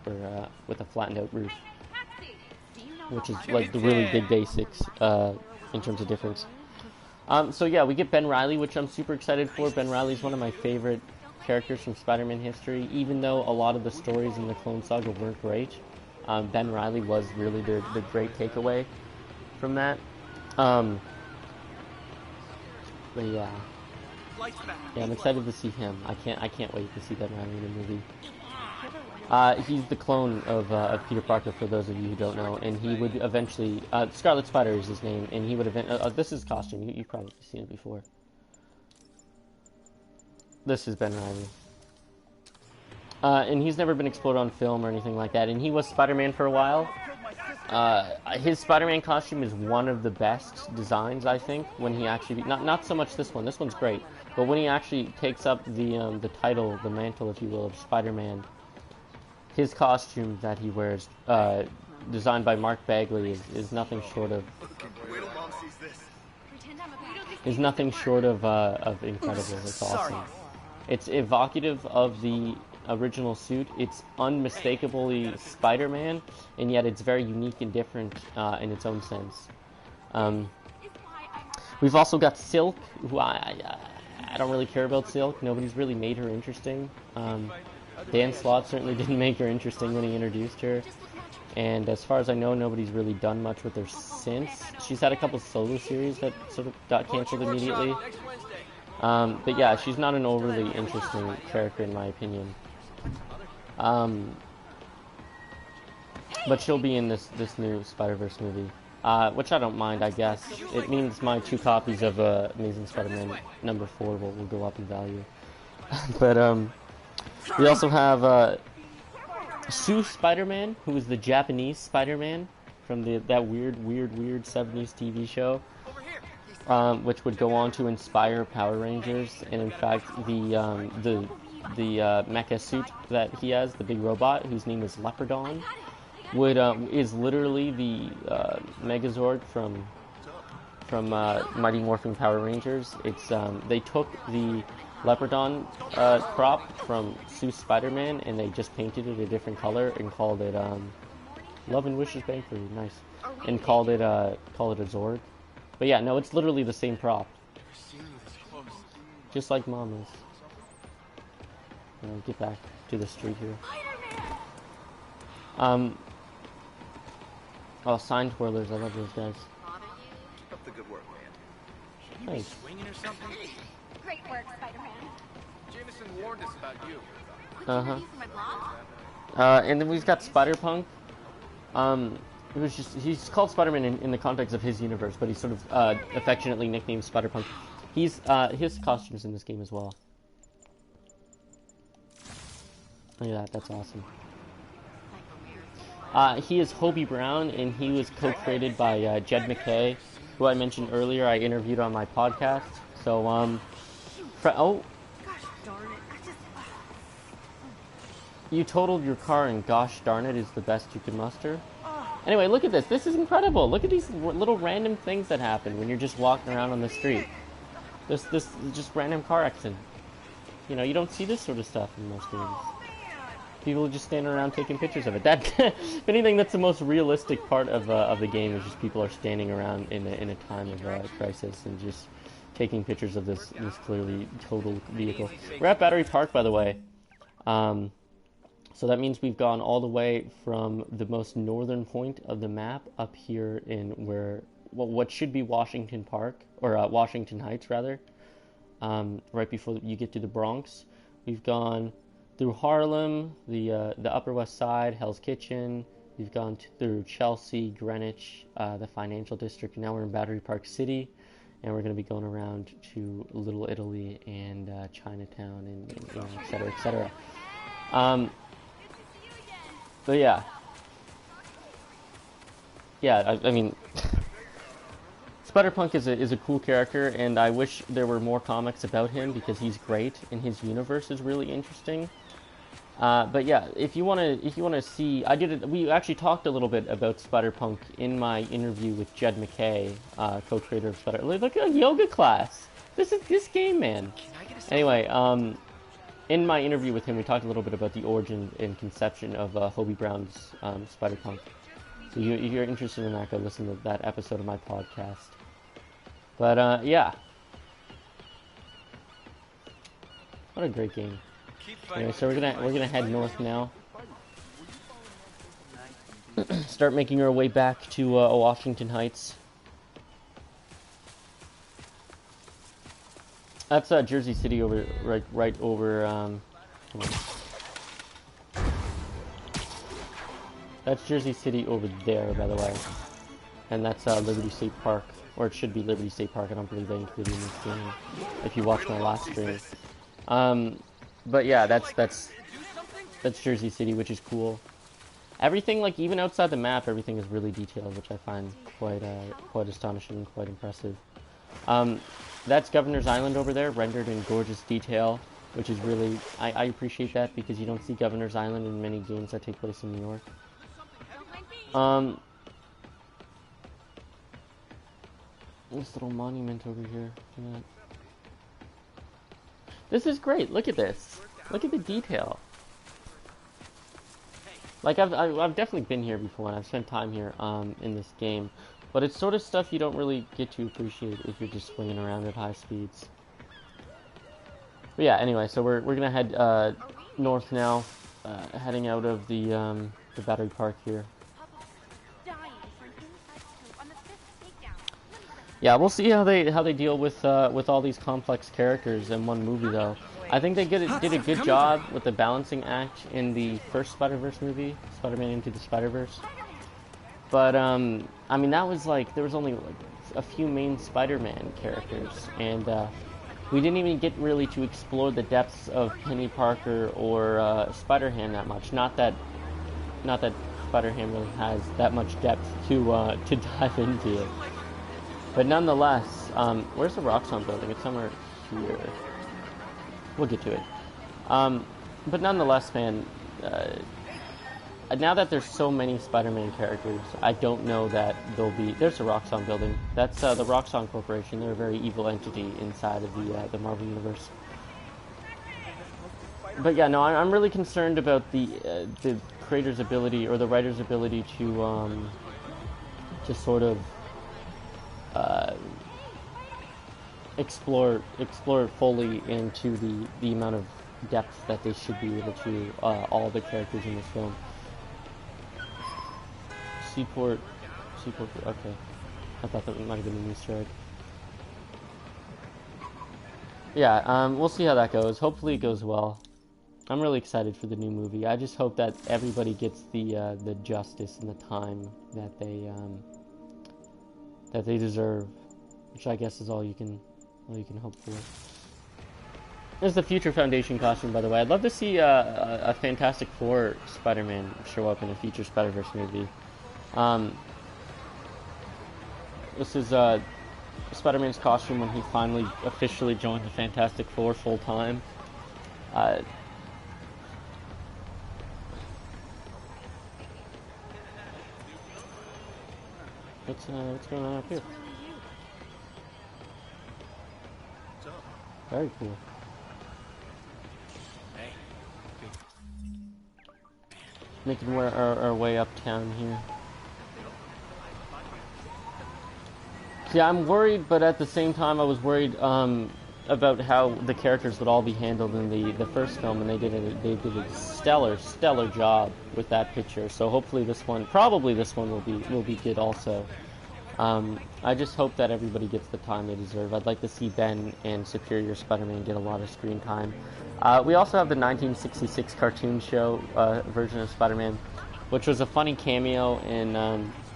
with a flattened out roof, which is like the really big basics in terms of difference. So yeah, we get Ben Reilly, which I'm super excited for. Ben Reilly's one of my favorite characters from Spider-Man history, even though a lot of the stories in the Clone Saga weren't great. Ben Reilly was really the great takeaway from that. But yeah, I'm excited to see him. I can't wait to see Ben Reilly in the movie. He's the clone of Peter Parker, for those of you who don't know, and he would eventually Scarlet Spider is his name, and he would this is his costume. You've probably seen it before. This is Ben Reilly. And he's never been explored on film or anything like that, and he was Spider-Man for a while. His Spider-Man costume is one of the best designs, I think, when he actually, not so much this one's great, but when he actually takes up the title, the mantle, if you will, of Spider-Man, his costume that he wears, designed by Mark Bagley, is nothing short of incredible. It's awesome. It's evocative of the original suit. It's unmistakably Spider-Man, and yet it's very unique and different in its own sense. We've also got Silk, who I don't really care about Silk. Nobody's really made her interesting. Dan Slott certainly didn't make her interesting when he introduced her, and as far as I know, nobody's really done much with her since. She's had a couple solo series that sort of got canceled immediately. But yeah, she's not an overly interesting character in my opinion. But she'll be in this new Spider-Verse movie, which I don't mind, I guess. It means my 2 copies of Amazing Spider-Man number 4 will go up in value. But we also have Sue Spider-Man, who is the Japanese Spider-Man from that weird 70s TV show, which would go on to inspire Power Rangers. And in fact, the mecha suit that he has, the big robot whose name is Leopardon, is literally the Megazord from Mighty Morphin Power Rangers. It's they took the Leopardon prop from Sue Spider-Man and they just painted it a different color and called it Love and Wishes Bakery, nice, and called it a Zord. But yeah, no, it's literally the same prop, just like Mama's. Get back to the street here. Oh, sign twirlers, I love those guys. Keep up the good work, man. Thanks. Swinging or something? Great work, Spider-Man. Jameson warned us about you. And then we've got Spider-Punk. He's called Spider-Man in the context of his universe, but he's sort of affectionately nicknamed Spider-Punk. His costume's in this game as well. Look at that, that's awesome. He is Hobie Brown, and he was co-created by Jed McKay, who I mentioned earlier. I interviewed on my podcast. So, oh, Gosh darn it! you totaled your car, and gosh darn it is the best you could muster. Anyway, look at this. This is incredible. Look at these little random things that happen when you're just walking around on the street. This is just random car accident. You know, you don't see this sort of stuff in most games. People just standing around taking pictures of it. That, if anything, that's the most realistic part of the game, is just people are standing around in a time of crisis and just taking pictures of this clearly total vehicle. We're at Battery Park, by the way. So that means we've gone all the way from the most northern point of the map up here in what should be Washington Park, or Washington Heights rather, right before you get to the Bronx. We've gone through Harlem, the Upper West Side, Hell's Kitchen. We've gone through Chelsea, Greenwich, the Financial District. Now we're in Battery Park City, and we're going to be going around to Little Italy and Chinatown, and et cetera, et cetera. But yeah, yeah, I mean, Spider-Punk is a cool character, and I wish there were more comics about him because he's great and his universe is really interesting. But yeah, if you wanna see, we actually talked a little bit about Spider-Punk in my interview with Jed McKay, co-creator of Spider. Look at a yoga class. This is this game, man. Anyway, in my interview with him, we talked a little bit about the origin and conception of Hobie Brown's Spider-Punk. So if you're interested in that, go listen to that episode of my podcast. But yeah, what a great game. Anyway, so we're gonna head north now. Start making our way back to Washington Heights. That's Jersey City over right over. Come on. That's Jersey City over there, by the way, and that's Liberty State Park, or it should be Liberty State Park. I don't believe they included in this game. If you watched my last stream, but yeah, that's Jersey City, which is cool. Everything, like even outside the map, everything is really detailed, which I find quite astonishing and quite impressive. That's Governor's Island over there, rendered in gorgeous detail, which is really, I appreciate that because you don't see Governor's Island in many games that take place in New York. This little monument over here. This is great. Look at this. Look at the detail. Like I've definitely been here before, and I've spent time here in this game. But it's sort of stuff you don't really get to appreciate if you're just swinging around at high speeds. But yeah, anyway, so we're gonna head north now, heading out of the battery park here. Yeah, we'll see how they deal with all these complex characters in one movie, though. I think they did a good job with the balancing act in the first Spider-Verse movie, Spider-Man Into the Spider-Verse. But I mean, that was like there was only like a few main Spider-Man characters, and we didn't even get really to explore the depths of Penny Parker or Spider-Ham that much. Not that Spider-Ham really has that much depth to dive into it. But nonetheless, where's the Roxxon building? It's somewhere here. We'll get to it. But nonetheless, man, now that there's so many Spider-Man characters, I don't know that there's the Roxxon building. That's the Roxxon Corporation. They're a very evil entity inside of the Marvel Universe. But yeah, no, I'm really concerned about the creator's ability, or the writer's ability to sort of explore fully into the amount of depth that they should be able to, all the characters in this film. Seaport, okay. I thought that might have been an Easter egg. Yeah, we'll see how that goes. Hopefully it goes well. I'm really excited for the new movie. I just hope that everybody gets the justice and the time that they deserve, which I guess is all you can hope for. There's the Future Foundation costume, by the way. I'd love to see a Fantastic Four Spider-Man show up in a future Spider-Verse movie. This is Spider-Man's costume when he finally officially joined the Fantastic Four full time. What's going on up here? Very cool. Making our way uptown here. Yeah, I'm worried, but at the same time, I was worried about how the characters would all be handled in the first film, and they did a stellar job with that picture. So hopefully probably this one will be good also. I just hope that everybody gets the time they deserve. I'd like to see Ben and Superior Spider-Man get a lot of screen time. We also have the 1966 cartoon show version of Spider-Man, which was a funny cameo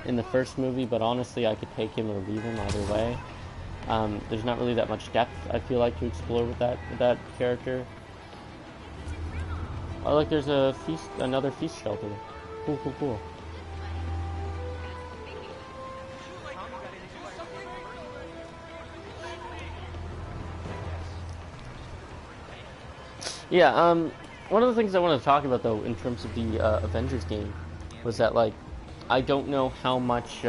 in the first movie, but honestly I could take him or leave him either way. There's not really that much depth, I feel like, to explore with that character. Oh look, there's another feast shelter. Cool. Yeah, one of the things I wanted to talk about though, in terms of the Avengers game, was that like, I don't know how much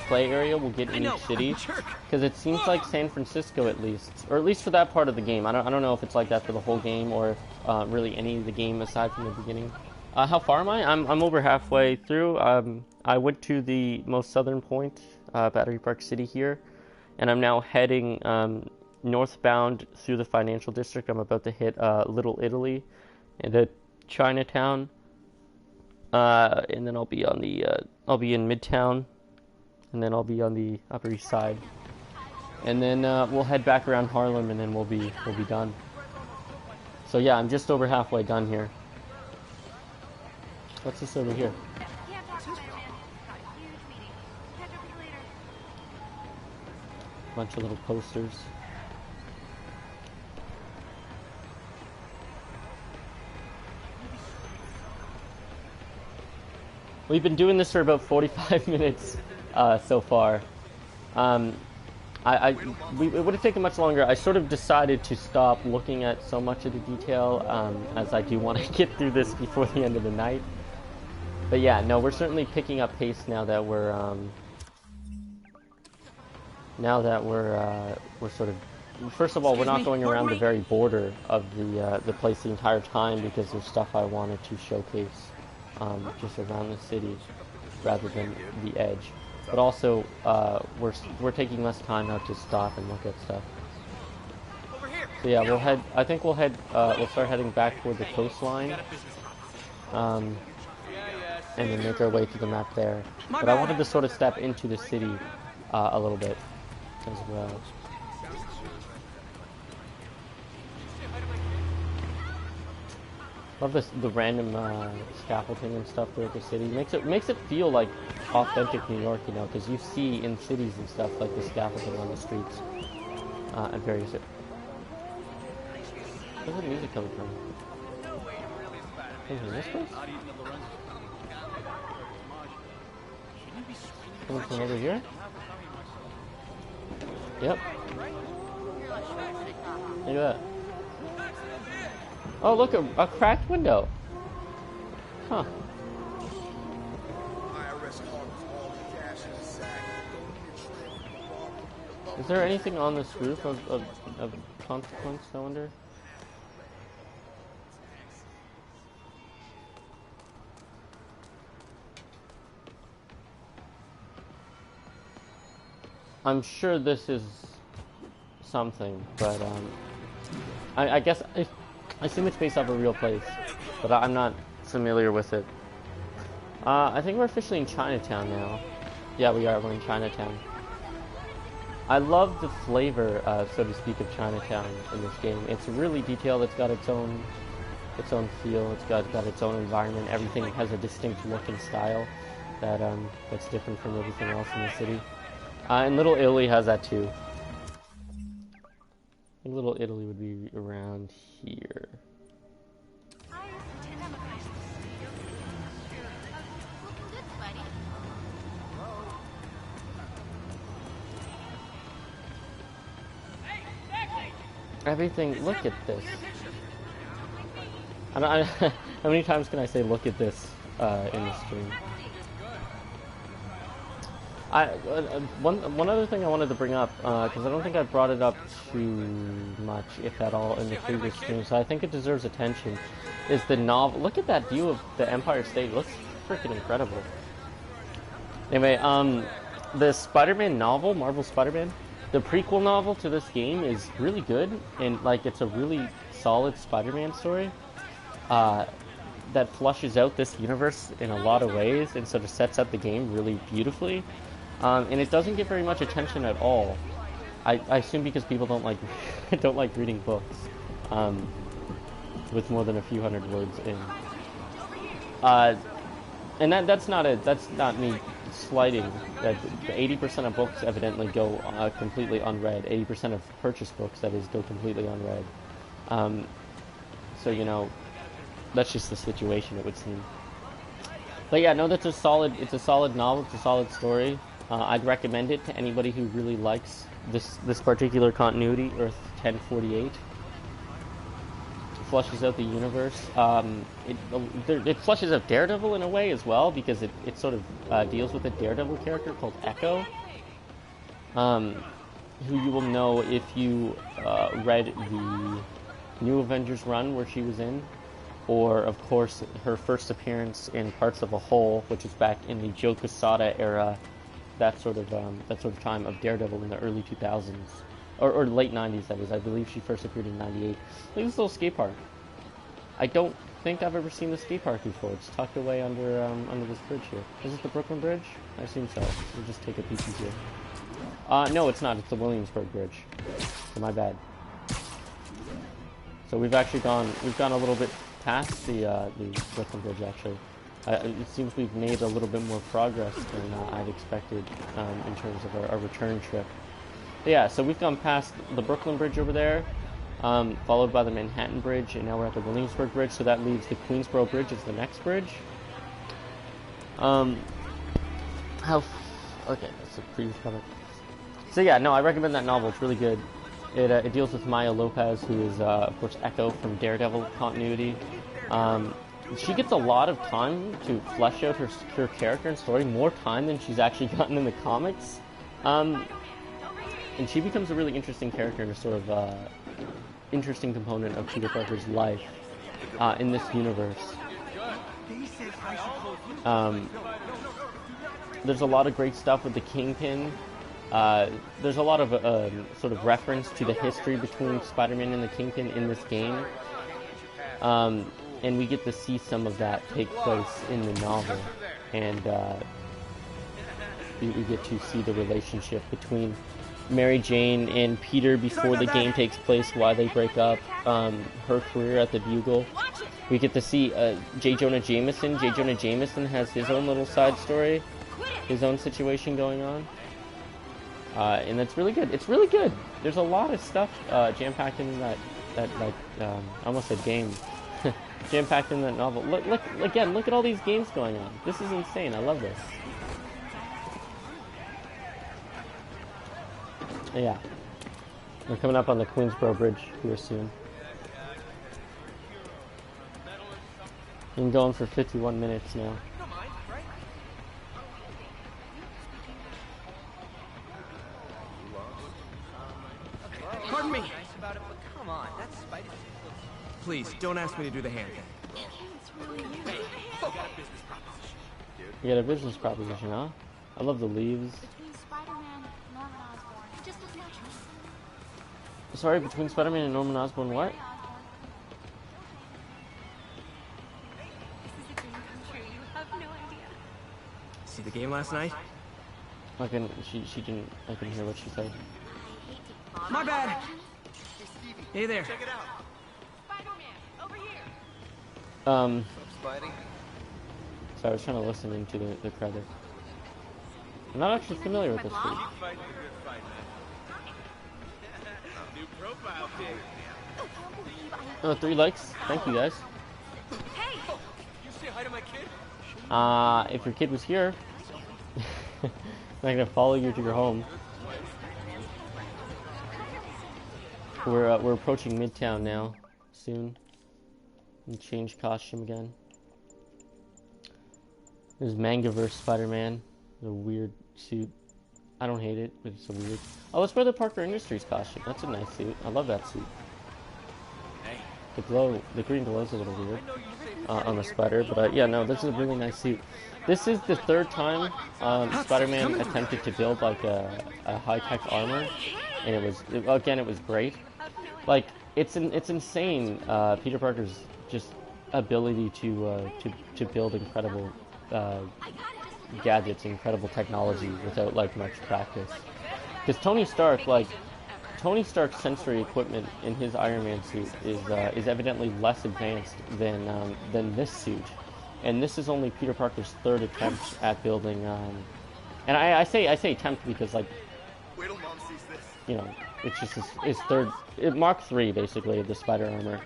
play area we'll get in each city, because it seems like San Francisco at least, or at least for that part of the game. I don't know if it's like that for the whole game, or if really any of the game aside from the beginning. How far am I? I'm over halfway through. I went to the most southern point, Battery Park City here, and I'm now heading northbound through the financial district. I'm about to hit Little Italy and the Chinatown, and then I'll be on the I'll be in Midtown, and then I'll be on the Upper East Side, and then we'll head back around Harlem, and then we'll be done. So yeah, I'm just over halfway done here. What's this over here? Can't talk to Spider-Man. Got a huge meeting. Catch up with you later. Bunch of little posters. We've been doing this for about 45 minutes so far. It would have taken much longer. I sort of decided to stop looking at so much of the detail, as I do want to get through this before the end of the night. But yeah, no, we're certainly picking up pace now that we're sort of. First of all, we're not going around the very border of the place the entire time, because there's stuff I wanted to showcase just around the city rather than the edge. But also, we're taking less time out to stop and look at stuff. So yeah, we'll head. I think we'll start heading back toward the coastline, and then make our way to the map there. But I wanted to sort of step into the city a little bit as well. Love the random scaffolding and stuff throughout the city. Makes it feel like authentic New York, you know, because you see in cities and stuff like the scaffolding on the streets and various. Where's the music coming from? Coming from this place? Coming from over here? Yep. Look at that. Oh, look, a cracked window. Huh. Is there anything on this roof of consequence, I wonder? I'm sure this is something, but I guess I assume it's based off a real place, but I'm not familiar with it. I think we're officially in Chinatown now. Yeah, we are. We're in Chinatown. I love the flavor, so to speak, of Chinatown in this game. It's really detailed. It's got its own feel. It's got its own environment. Everything has a distinct look and style that's different from everything else in the city. And Little Italy has that too. I think Little Italy would be around here. Everything, look at this. How many times can I say look at this in the stream? One other thing I wanted to bring up, because I don't think I brought it up too much, if at all, in the previous stream, so I think it deserves attention, is the novel. Look at that view of the Empire State. It looks freaking incredible. Anyway, the Spider-Man novel, Marvel Spider-Man, the prequel novel to this game is really good, and like it's a really solid Spider-Man story that flushes out this universe in a lot of ways, and sort of sets up the game really beautifully. And it doesn't get very much attention at all. I assume because people don't like don't like reading books with more than a few hundred words in. And that's not me slighting that 80% of books evidently go completely unread. 80% of purchased books, that is, go completely unread. So you know, that's just the situation, it would seem. But yeah, no, it's a solid novel. It's a solid story. I'd recommend it to anybody who really likes this particular continuity, Earth 1048. flushes out the universe. It flushes out Daredevil in a way as well, because it sort of deals with a Daredevil character called Echo, who you will know if you read the New Avengers run where she was in, or of course her first appearance in Parts of a Whole, which is back in the Joe Quesada era, that sort of time of Daredevil in the early 2000s. Or late 90s, that is. I believe she first appeared in 98. Look at this little skate park. I don't think I've ever seen the skate park before. It's tucked away under this bridge here. Is it the Brooklyn Bridge? I assume so. We'll just take a peek here. No, it's not. It's the Williamsburg Bridge. So my bad. So we've gone a little bit past the Brooklyn Bridge, actually. It seems we've made a little bit more progress than I'd expected in terms of our return trip. But yeah, so we've gone past the Brooklyn Bridge over there, followed by the Manhattan Bridge, and now we're at the Williamsburg Bridge, so that leaves the Queensboro Bridge as the next bridge. Okay, that's a previous comment. So yeah, no, I recommend that novel. It's really good. It deals with Maya Lopez, who is, of course, Echo from Daredevil continuity. She gets a lot of time to flesh out her character and story, more time than she's actually gotten in the comics. And she becomes a really interesting character and a sort of interesting component of Peter Parker's life in this universe. There's a lot of great stuff with the Kingpin. There's a lot of sort of reference to the history between Spider-Man and the Kingpin in this game. And we get to see some of that take place in the novel. And we get to see the relationship between Mary Jane and Peter before the game takes place, why they break up, her career at the Bugle. We get to see J. Jonah Jameson. J. Jonah Jameson has his own little side story, his own situation going on. And that's really good. It's really good. There's a lot of stuff jam-packed in that I almost said game. Jam-packed in that novel. Look at all these games going on. This is insane. I love this. Yeah. We're coming up on the Queensboro Bridge here soon. Been going for 51 minutes now. Pardon me. Please, don't ask me to do the hand thing. You got a business proposition, huh? I love the leaves. Between Spider-Man and Norman Osborn. Just as natural. Sorry, between Spider-Man and Norman Osborn, what? This is a dream come true. You have no idea. See the game last night? I couldn't hear what she said. My bad. Hey there. Check it out. Spider-Man, over here. Spidey. So I was trying to listen into the credits. I'm not actually familiar with this dude. Fighting a good fight, man. New profile pic. Oh, 3 likes. Thank you, guys. Hey! You say hi to my kid? If your kid was here, I'm not gonna follow you to your home. We're approaching Midtown now, soon. And change costume again. There's Mangaverse Spider-Man, the weird suit. I don't hate it, but it's so weird. Oh, let's wear the Parker Industries costume. That's a nice suit. I love that suit. The green glow's a little weird on the spider, but yeah, no, this is a really nice suit. This is the 3rd time Spider-Man attempted to build like a high-tech armor, and it was great. Like it's insane. Peter Parker's just ability to build incredible gadgets, incredible technology without like much practice. Because Tony Stark's sensory equipment in his Iron Man suit is evidently less advanced than this suit, and this is only Peter Parker's 3rd attempt at building. And I say attempt because like, Wait till Mom sees this. you know, it's just his 3rd, Mark III basically of the spider armor.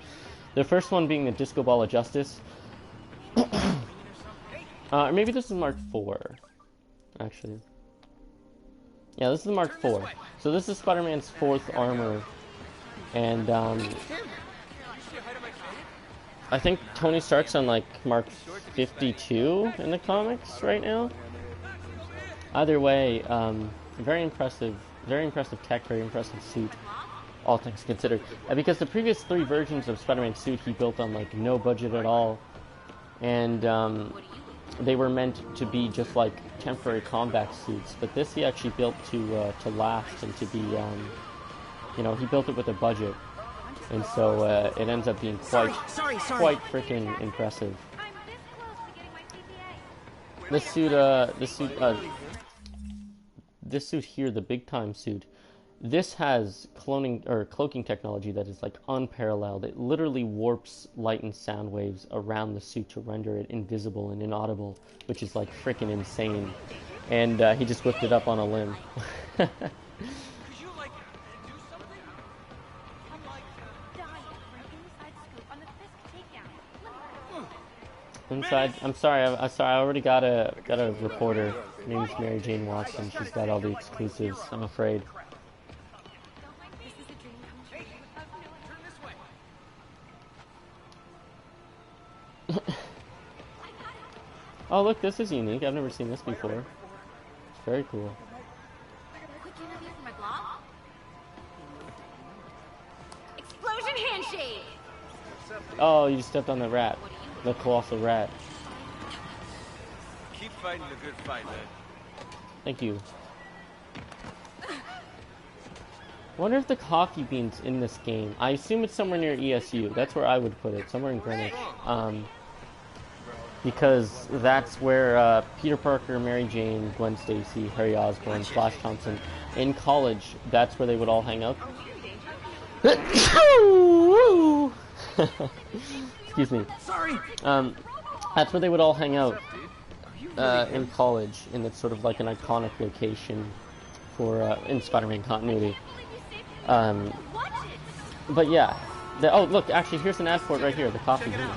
The first one being the Disco Ball of Justice. Or maybe this is Mark IV, actually. Yeah, this is the Mark IV. So this is Spider-Man's 4th armor, and I think Tony Stark's on like Mark 52 in the comics right now. Either way, very impressive tech, very impressive suit, all things considered. Because the previous 3 versions of Spider-Man's suit he built on like no budget at all, and they were meant to be just like temporary combat suits. But this he actually built to last and to be, you know, he built it with a budget, and so it ends up being quite freaking impressive. I'm this close to getting my CPA. This suit here, the big time suit, this has cloaking technology that is like unparalleled. It literally warps light and sound waves around the suit to render it invisible and inaudible, which is like freaking insane. And he just whipped it up on a limb. Could you, like, do something? I'm like, Diet for an inside scoop on the Fisk takedown. Inside, I'm sorry, I already got a reporter. Her name's Mary Jane Watson. She's got all the exclusives, I'm afraid. This is a dream come true. turn this way. Oh look, this is unique. I've never seen this before. It's very cool. Quick interview for my blog. Explosion handshake. Oh, you just stepped on the rat. The colossal rat. Keep fighting the good fight, man. Thank you. Wonder if the coffee bean's in this game. I assume it's somewhere near ESU. That's where I would put it. Somewhere in Greenwich. Because that's where Peter Parker, Mary Jane, Gwen Stacy, Harry Osborn, Flash Thompson, in college, that's where they would all hang out. Excuse me. Sorry. That's where they would all hang out in college, and it's sort of like an iconic location for in Spider-Man continuity. But yeah, oh look, actually here's an ad for it right here, the coffee bean.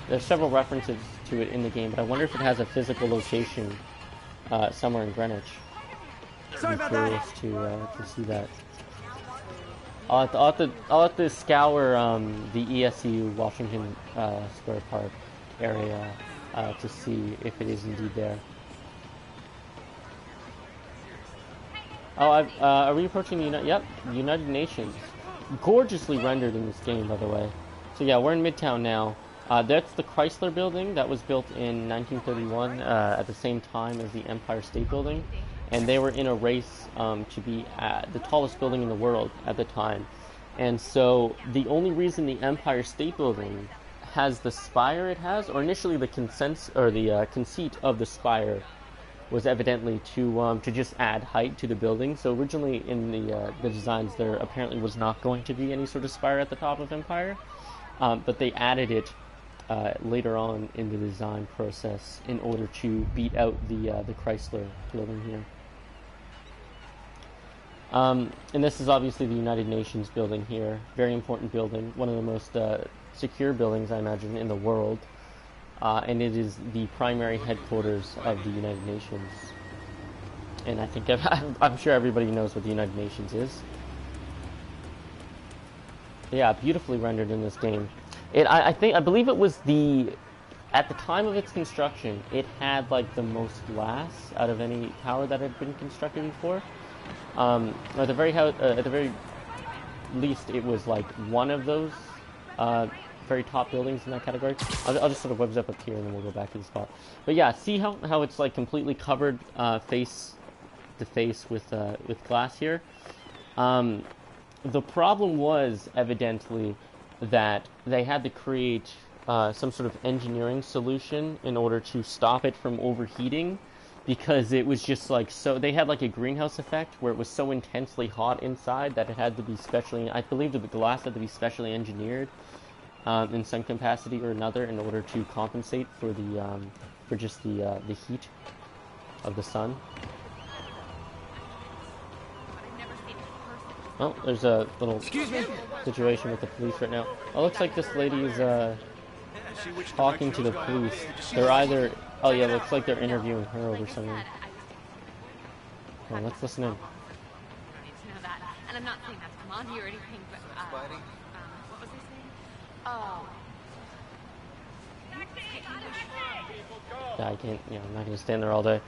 There's several references to it in the game, but I wonder if it has a physical location somewhere in Greenwich. Sorry I'm about curious to see that. I'll have to scour the ESU Washington Square Park area to see if it is indeed there. Oh, are we approaching the United Nations? Gorgeously rendered in this game, by the way. So yeah, we're in Midtown now. That's the Chrysler Building that was built in 1931 at the same time as the Empire State Building. And they were in a race to be the tallest building in the world at the time. And so the only reason the Empire State Building has the spire it has, or initially the conceit of the spire, was evidently to just add height to the building. So originally in the designs there apparently was not going to be any sort of spire at the top of Empire, but they added it later on in the design process in order to beat out the Chrysler Building here. And this is obviously the United Nations building here. Very important building. One of the most secure buildings, I imagine, in the world. And it is the primary headquarters of the United Nations. And I think I'm sure everybody knows what the United Nations is. Yeah, beautifully rendered in this game. I believe it was at the time of its construction, it had like the most glass out of any tower that had been constructed before. At the very least, it was like one of those very top buildings in that category. I'll just sort of web zip up here and then we'll go back to the spot. But yeah, see how it's like completely covered face to face with glass here. The problem was evidently that they had to create some sort of engineering solution in order to stop it from overheating, because it was just like they had like a greenhouse effect where it was so intensely hot inside that it had to be I believe that the glass had to be specially engineered in some capacity or another in order to compensate for the heat of the sun. Oh, there's a little situation with the police right now. Oh, looks like this lady is talking to the police. They're either... Oh yeah, looks like they're interviewing her over something. Well, let's listen in. I don't need to know that. And I'm not saying that's command you or anything, but, what was I saying? Oh. Yeah, I can't, you know, I'm not gonna stand there all day.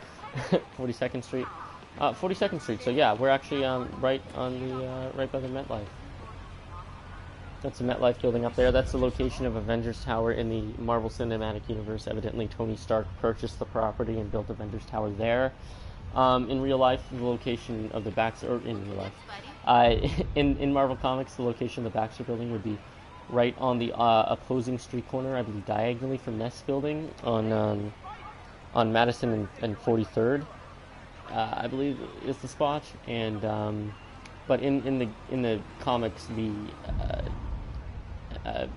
42nd Street. 42nd Street, so yeah, we're actually right on the, right by the MetLife. That's the MetLife building up there. That's the location of Avengers Tower in the Marvel Cinematic Universe. Evidently, Tony Stark purchased the property and built Avengers Tower there. In real life, the location of the Baxter, or in real life, in Marvel Comics, the location of the Baxter building would be right on the opposing street corner, I believe diagonally from Ness building on Madison and 43rd. I believe is the spot, and but in the comics, the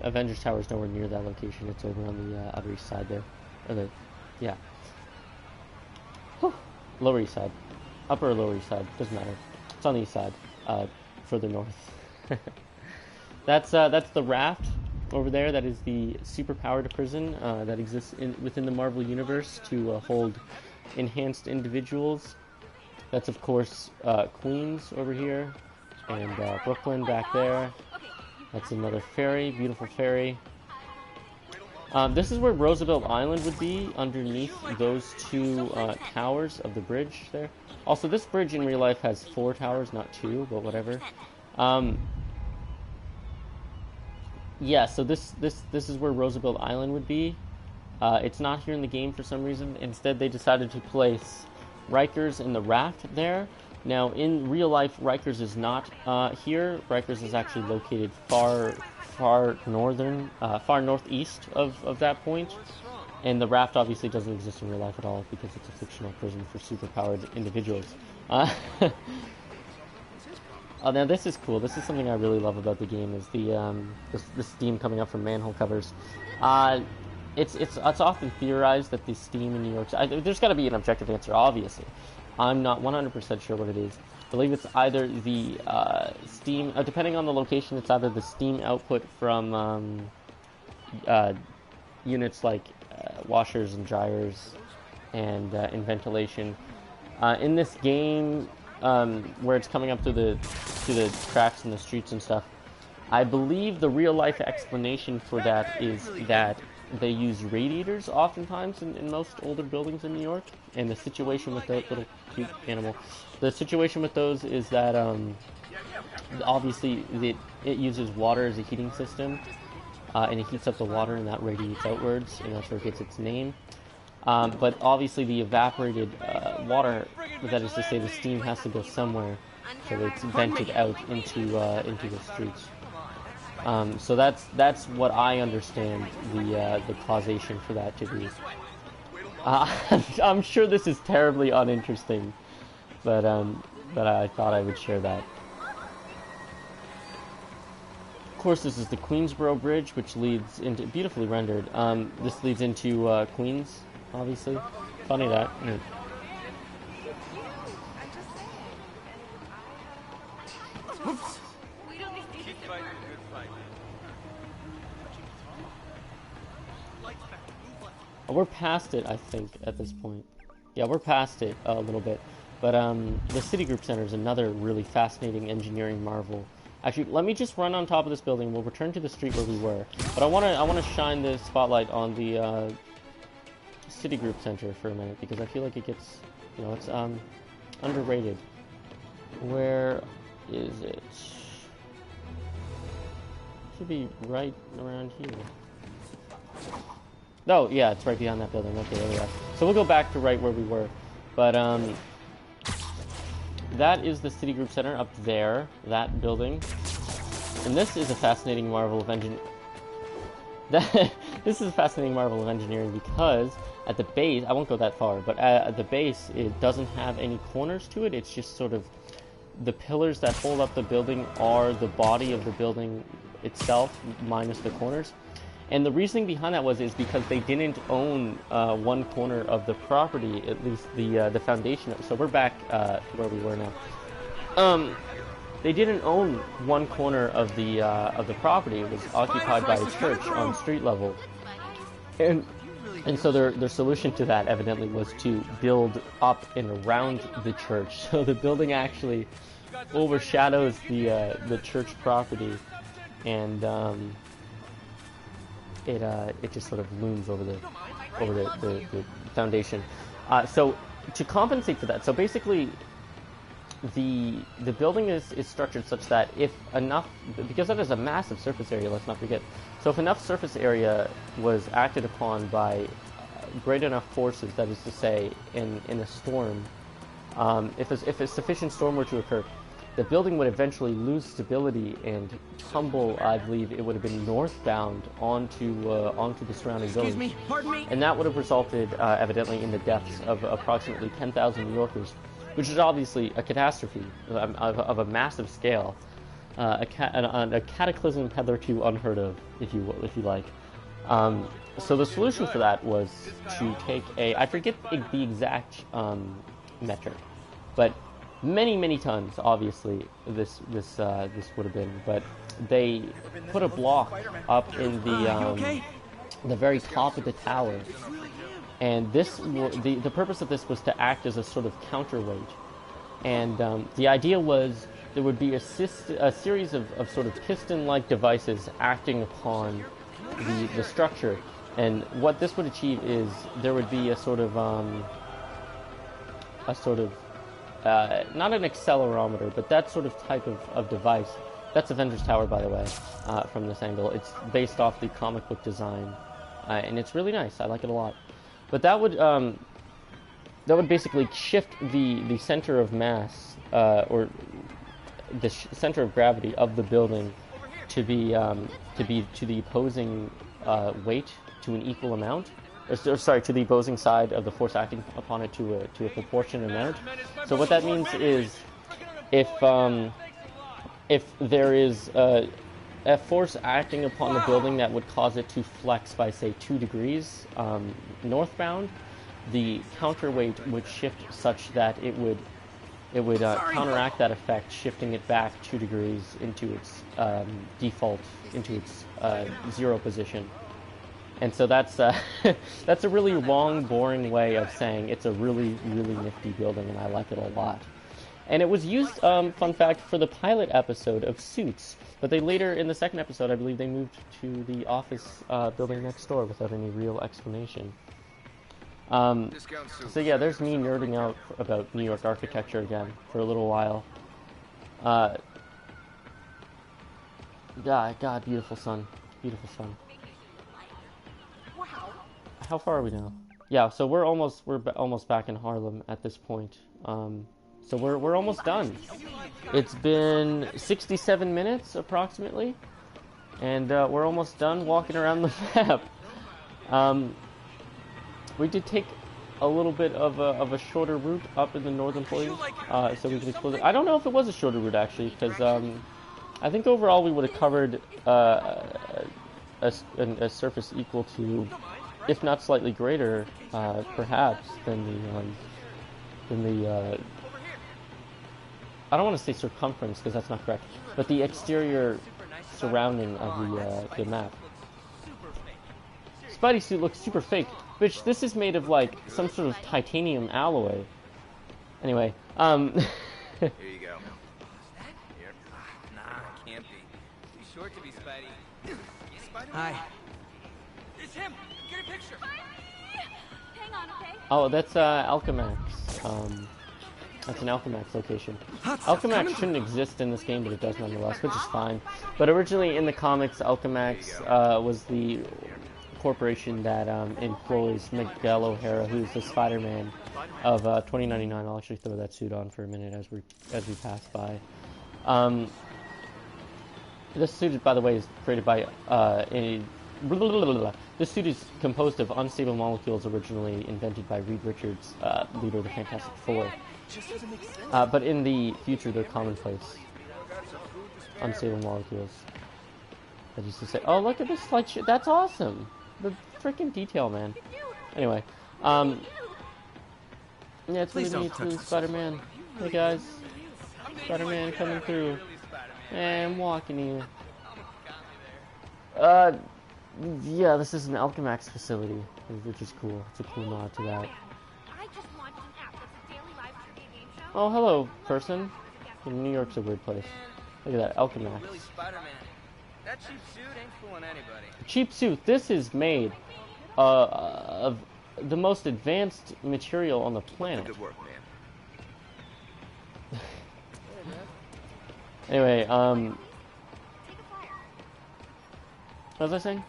Avengers Tower is nowhere near that location. It's over on the Upper East Side there, or the Lower East Side, Upper or Lower East Side, doesn't matter. It's on the East Side, further north. That's the raft over there. That is the superpowered prison that exists within the Marvel Universe to hold enhanced individuals. That's of course Queens over here, and Brooklyn back there. That's another ferry, beautiful ferry. This is where Roosevelt Island would be, underneath those two towers of the bridge there. Also, this bridge in real life has 4 towers, not 2, but whatever. Yeah, so this is where Roosevelt Island would be. It's not here in the game for some reason. Instead, they decided to place Rikers in the raft there. Now, in real life, Rikers is not here. Rikers is actually located far northeast of that point. And the raft obviously doesn't exist in real life at all because it's a fictional prison for superpowered individuals. Oh, now this is cool. This is something I really love about the game, is the steam coming up from manhole covers. It's often theorized that the steam in New York... there's got to be an objective answer, obviously. I'm not 100% sure what it is. I believe it's either the steam... depending on the location, it's either the steam output from units like washers and dryers and in ventilation. In this game, where it's coming up through the cracks in the streets and stuff, I believe the real-life explanation for that is that they use radiators oftentimes in most older buildings in New York, and the situation with that little cute animal, the situation with those is that obviously it uses water as a heating system, and it heats up the water and that radiates outwards, and that's where it gets its name. But obviously the evaporated water, that is to say the steam, has to go somewhere, so it's vented out into the streets. So that's what I understand the causation for that to be. I'm sure this is terribly uninteresting, but I thought I would share that. Of course, this is the Queensboro Bridge, which leads into, beautifully rendered. This leads into Queens, obviously. Funny that. Yeah. We're past it, I think, at this point. Yeah, we're past it a little bit. But the Citigroup Center is another really fascinating engineering marvel. Actually, let me just run on top of this building. We'll return to the street where we were. But I want to shine the spotlight on the Citigroup Center for a minute, because I feel like it gets, you know, it's underrated. Where is it? Should be right around here. Oh, yeah, it's right behind that building. Okay, there we are. So we'll go back to right where we were. But, that is the Citigroup Center up there, that building. And this is a fascinating marvel of engineering. This is a fascinating marvel of engineering because at the base, I won't go that far, but at the base, it doesn't have any corners to it. It's just sort of, the pillars that hold up the building are the body of the building itself, minus the corners. And the reasoning behind that is because they didn't own one corner of the property, at least the foundation. So we're back to where we were now. They didn't own one corner of the property. It was occupied by a church on street level, and so their solution to that evidently was to build up and around the church. So the building actually overshadows the church property, and it just sort of looms over the foundation. So to compensate for that, so basically the building is structured such that if enough, because that is a massive surface area, let's not forget. So if enough surface area was acted upon by great enough forces, that is to say, in a storm, if a sufficient storm were to occur, the building would eventually lose stability and tumble. I believe it would have been northbound onto the surrounding buildings. Excuse me, pardon me. And that would have resulted, evidently, in the deaths of approximately 10,000 New Yorkers, which is obviously a catastrophe of a massive scale, a cataclysm hitherto unheard of, if you like. So the solution for that was to take I forget the exact metric, but many tons. Obviously, this would have been, but they put a block up in the very top of the tower, and the purpose of this was to act as a sort of counterweight. And the idea was there would be a series of sort of piston-like devices acting upon the structure, and what this would achieve is there would be a sort of not an accelerometer, but that sort of type of device. That's Avengers Tower, by the way, from this angle. It's based off the comic book design, and it's really nice. I like it a lot. But that would basically shift the center of mass, or the center of gravity of the building, to be to the opposing weight to an equal amount. Sorry, to the opposing side of the force acting upon it to a proportionate amount. So what that means is, if there is a force acting upon the building that would cause it to flex by, say, 2 degrees northbound, the counterweight would shift such that it would counteract that effect, shifting it back 2 degrees into its default, into its 0 position. And so that's that's a really long, boring way of saying it's a really nifty building, and I like it a lot. And it was used, fun fact, for the pilot episode of Suits, but they later, in the second episode, I believe they moved to the office building next door without any real explanation. So yeah, there's me nerding out about New York architecture again for a little while. God, beautiful sun. Beautiful sun. How far are we now? Yeah, so we're almost back in Harlem at this point. So we're almost done. It's been 67 minutes approximately, and we're almost done walking around the map. We did take a little bit of a shorter route up in the northern plains, so we could explore it. I don't know if it was a shorter route actually, because I think overall we would have covered a surface equal to, if not slightly greater, perhaps, than the I don't want to say circumference, because that's not correct, but the exterior surrounding of the map. Spidey suit looks super fake. Bitch, this is made of, like, some sort of titanium alloy. Anyway, Here you go. Here. Nah, can't be. Too short to be Spidey. Hi. It's him! Get a picture! Hang on, okay? oh, that's Alchemax. That's an Alchemax location. Alchemax shouldn't exist in this game, but it does nonetheless, which is fine. But originally in the comics, Alchemax was the corporation that employs Miguel O'Hara, who's the Spider-Man of 2099. I'll actually throw that suit on for a minute as we pass by. This suit, by the way, is created by this suit is composed of unstable molecules originally invented by Reed Richards, leader of the Fantastic Four. But in the future, they're commonplace. Unstable molecules. I used to say, oh, look at this light shit. That's awesome. The freaking detail, man. Anyway, yeah, it's really neat to Spider-Man. Hey guys, Spider-Man coming through. And I'm walking here. Yeah, this is an Alchemax facility, which is cool. It's a cool nod to that. I just launched an app that's a daily live trivia game show. Oh, hello, person. New York's a weird place. Look at that, Alchemax. Really Spider-Man. That cheap suit ain't fooling anybody. Cheap suit. This is made of the most advanced material on the planet. Good work, man. Anyway, what was I saying?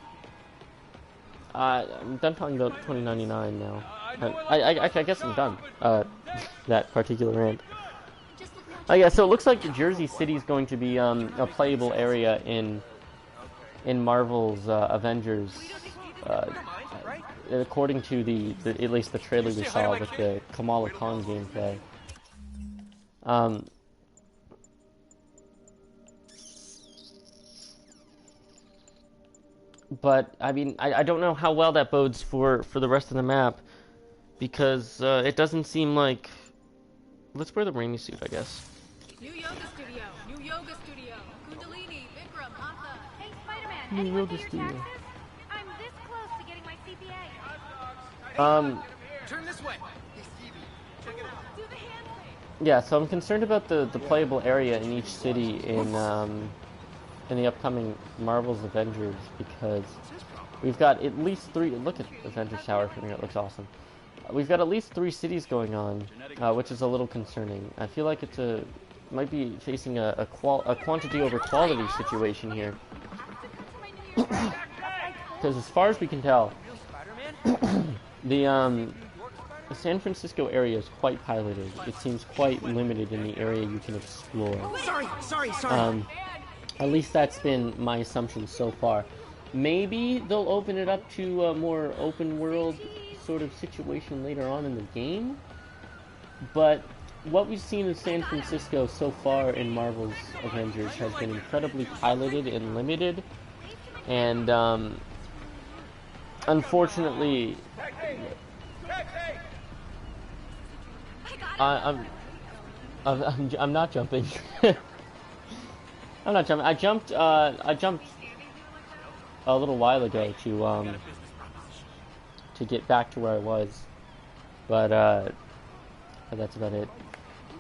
I'm done talking about 2099 now. I guess I'm done. That particular rant. Yeah, so it looks like Jersey City is going to be a playable area in Marvel's Avengers, according to the at least the trailer we saw with the Kamala Khan gameplay. But I mean, I don't know how well that bodes for the rest of the map, because it doesn't seem like. Let's wear the rainy suit, I guess. New yoga studio. New yoga studio. Kundalini, Vikram, Hatha. Hey, Spider-Man, New anyone yoga pay your studio. taxes? I'm this close to getting my CPA. Turn this way. Do the handshake. Yeah, so I'm concerned about the playable area in each city in the upcoming Marvel's Avengers, because we've got at least 3. Look at Avengers Tower from here; it looks awesome. We've got at least 3 cities going on, which is a little concerning. I feel like might be facing a quantity over quality situation here, because as far as we can tell, the San Francisco area is quite piloted. It seems quite limited in the area you can explore. Sorry. At least that's been my assumption so far. Maybe they'll open it up to a more open world sort of situation later on in the game. But what we've seen in San Francisco so far in Marvel's Avengers has been incredibly piloted and limited. And unfortunately, I'm not jumping. I'm not jumping. I jumped a little while ago to get back to where I was, but that's about it.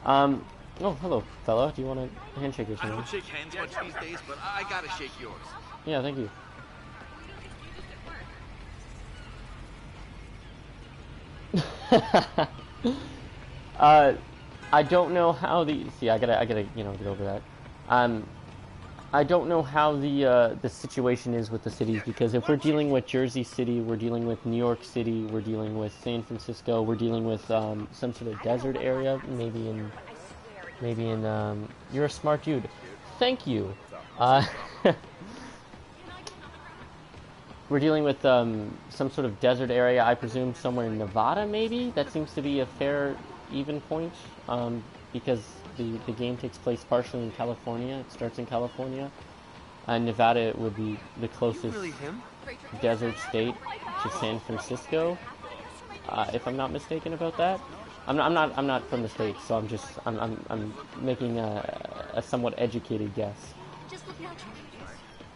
Oh, hello, fella. Do you want a handshake or I something? don't shake hands much these days, but I gotta shake yours. Yeah, thank you. I don't know how the I gotta get over that. I don't know how the situation is with the cities, because if we're dealing with Jersey City, we're dealing with New York City, we're dealing with San Francisco, we're dealing with some sort of desert area, maybe in you're a smart dude. Thank you. We're dealing with some sort of desert area, I presume somewhere in Nevada, maybe? That seems to be a fair, even point, because the game takes place partially in California. It starts in California. Nevada would be the closest desert state to San Francisco, if I'm not mistaken about that. I'm not from the States, so I'm making a somewhat educated guess.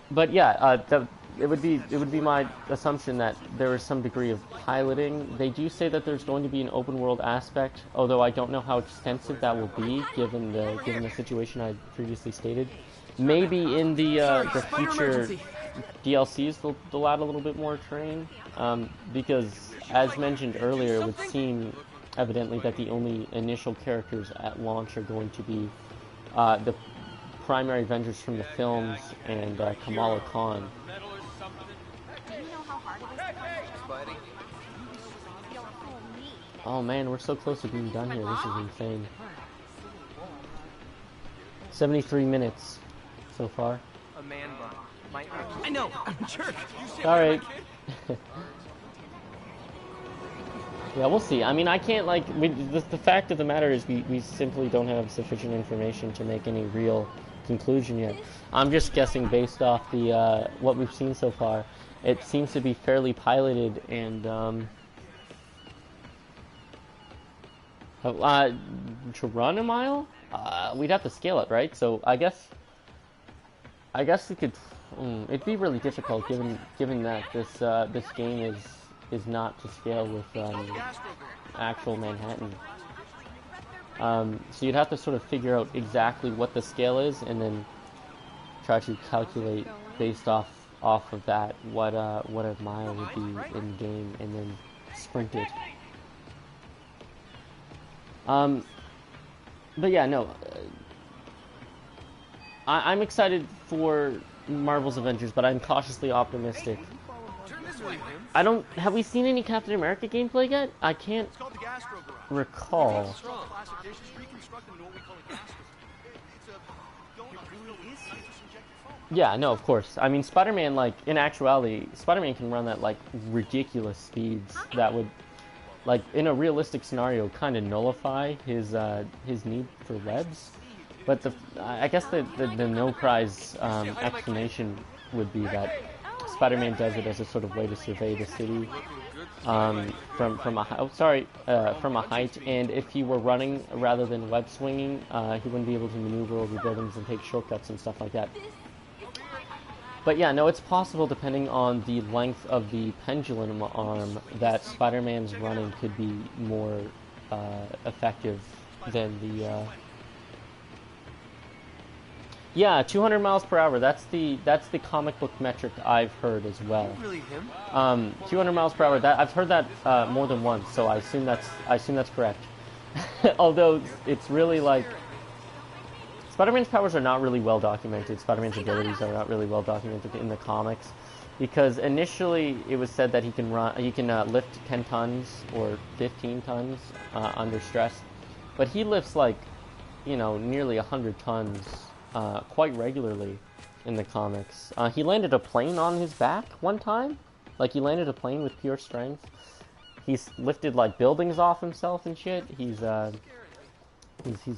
But yeah, it would be my assumption that there is some degree of piloting. They do say that there's going to be an open world aspect, although I don't know how extensive that will be given the situation I previously stated. Maybe in the future DLCs they'll add a little bit more terrain, because as mentioned earlier, it would seem evidently that the only initial characters at launch are going to be the primary Avengers from the films and Kamala Khan. Oh man, we're so close to being done here. This is insane. 73 minutes so far. A man bun. I know. I'm a jerk. Sorry. Yeah, we'll see. I mean, I can't the fact of the matter is we simply don't have sufficient information to make any real conclusion yet. I'm just guessing based off the what we've seen so far. It seems to be fairly piloted, and to run a mile, we'd have to scale it, right? So I guess we could. It'd be really difficult given that this game is not to scale with actual Manhattan. So you'd have to sort of figure out exactly what the scale is, and then try to calculate based off of that, what a mile would be in game, and then sprint it. But yeah, no. I'm excited for Marvel's Avengers, but I'm cautiously optimistic. I don't. Have we seen any Captain America gameplay yet? I can't recall. Yeah, no, of course. I mean, Spider-Man, like, in actuality, Spider-Man can run at, like, ridiculous speeds that would, like, in a realistic scenario, kind of nullify his need for webs. But I guess the no prize explanation would be that Spider-Man does it as a sort of way to survey the city from a height, and if he were running rather than web swinging, he wouldn't be able to maneuver over buildings and take shortcuts and stuff like that. But yeah, no, it's possible, depending on the length of the pendulum arm, that Spider-Man's running could be more effective than the. Yeah, 200 miles per hour. That's the comic book metric I've heard as well. Really him? 200 miles per hour. That I've heard that more than once, so I assume that's correct. Although it's really like Spider-Man's powers are not really well documented. Spider-Man's abilities are not really well documented in the comics, because initially it was said that he can lift 10 tons or 15 tons under stress, but he lifts like, nearly 100 tons. Quite regularly in the comics. He landed a plane on his back one time. Like, he landed a plane with pure strength. He's lifted, like, buildings off himself and shit. He's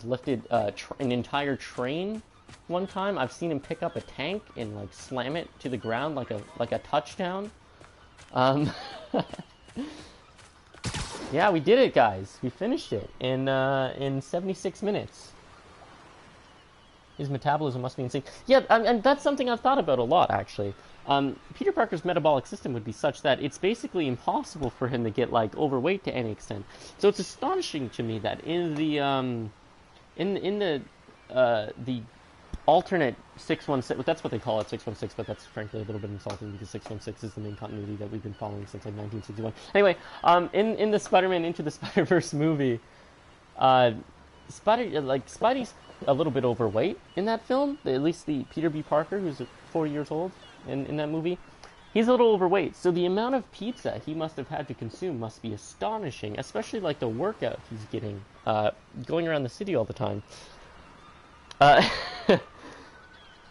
lifted an entire train one time. I've seen him pick up a tank and, like, slam it to the ground like a touchdown. Yeah, we did it, guys. We finished it in 76 minutes. His metabolism must be insane. Yeah, and that's something I've thought about a lot, actually. Peter Parker's metabolic system would be such that it's basically impossible for him to get, like, overweight to any extent. So it's astonishing to me that in the alternate 616, that's what they call it, 616, but that's frankly a little bit insulting because 616 is the main continuity that we've been following since, like, 1961. Anyway, in the Spider-Man Into the Spider-Verse movie, Spidey's a little bit overweight in that film. At least the Peter B. Parker, who's 4 years old in that movie, he's a little overweight. So the amount of pizza he must have had to consume must be astonishing, especially like the workout he's getting, going around the city all the time. The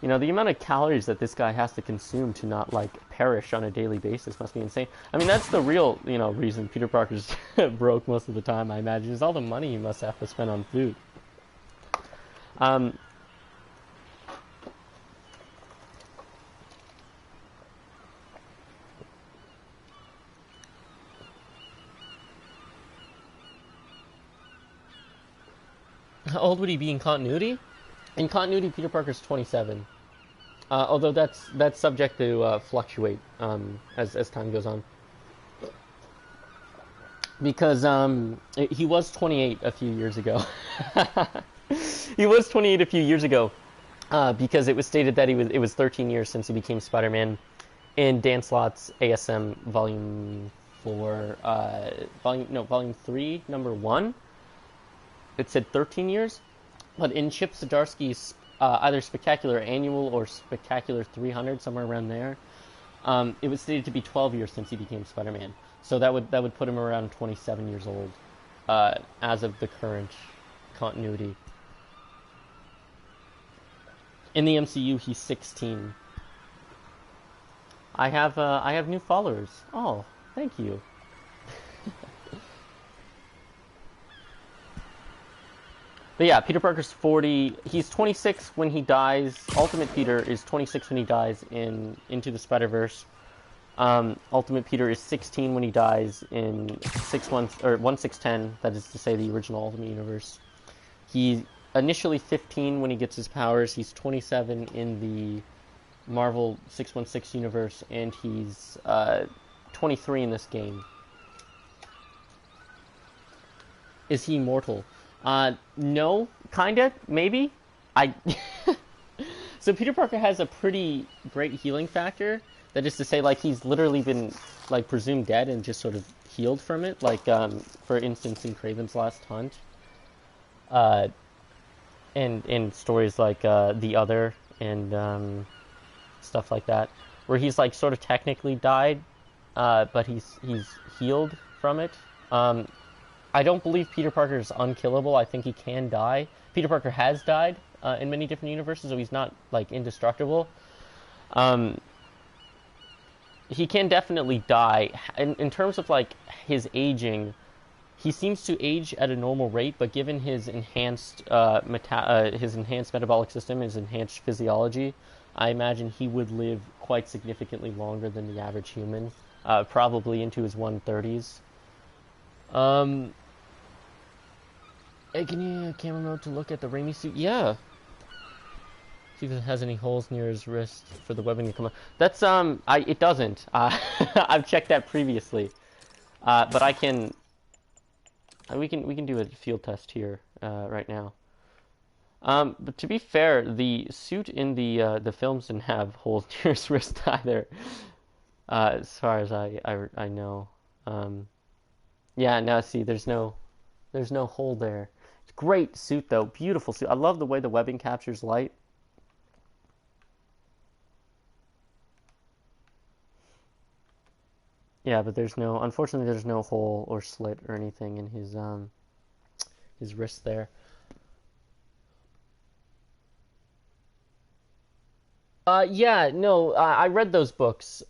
amount of calories that this guy has to consume to not, like, perish on a daily basis must be insane. I mean, that's the real, reason Peter Parker's broke most of the time, I imagine, is all the money he must have to spend on food. How old would he be in continuity? In continuity, Peter Parker's 27. Although that's subject to fluctuate as time goes on. Because he was 28 a few years ago. He was 28 a few years ago because it was stated that it was 13 years since he became Spider-Man in Dan Slott's ASM Volume 4, Volume 3, Number 1. It said 13 years, but in Chip Zdarsky's either Spectacular Annual or Spectacular 300, somewhere around there, it was stated to be 12 years since he became Spider-Man. So that would put him around 27 years old as of the current continuity. In the MCU, he's 16. I have new followers. Oh, thank you. But yeah, Peter Parker's 40. He's 26 when he dies. Ultimate Peter is 26 when he dies in Into the Spider-Verse. Ultimate Peter is 16 when he dies in 1610. That is to say, the original Ultimate Universe. He's initially 15 when he gets his powers. He's 27 in the Marvel 616 universe, and he's 23 in this game. Is he immortal? No, kinda, maybe. So Peter Parker has a pretty great healing factor. That is to say, like, he's literally been, like, presumed dead and just sort of healed from it. Like, for instance, in Kraven's Last Hunt, uh, and in stories like The Other and stuff like that, where he's like sort of technically died, but he's healed from it. I don't believe Peter Parker is unkillable. I think he can die. Peter Parker has died in many different universes, so he's not like indestructible. He can definitely die. In terms of like his aging, he seems to age at a normal rate, but given his enhanced his enhanced metabolic system, his enhanced physiology, I imagine he would live quite significantly longer than the average human, probably into his 130s. Hey, can you camera mode to look at the Raimi suit? Yeah. See if it has any holes near his wrist for the webbing to come out. That's it doesn't. I've checked that previously, but I can. We can do a field test here right now. But to be fair, the suit in the films didn't have holes near his wrist either, as far as I know. Yeah, now see, there's no hole there. It's a great suit though, beautiful suit. I love the way the webbing captures light. Yeah, but unfortunately, there's no hole or slit or anything in his wrist there. Yeah, no, I read those books.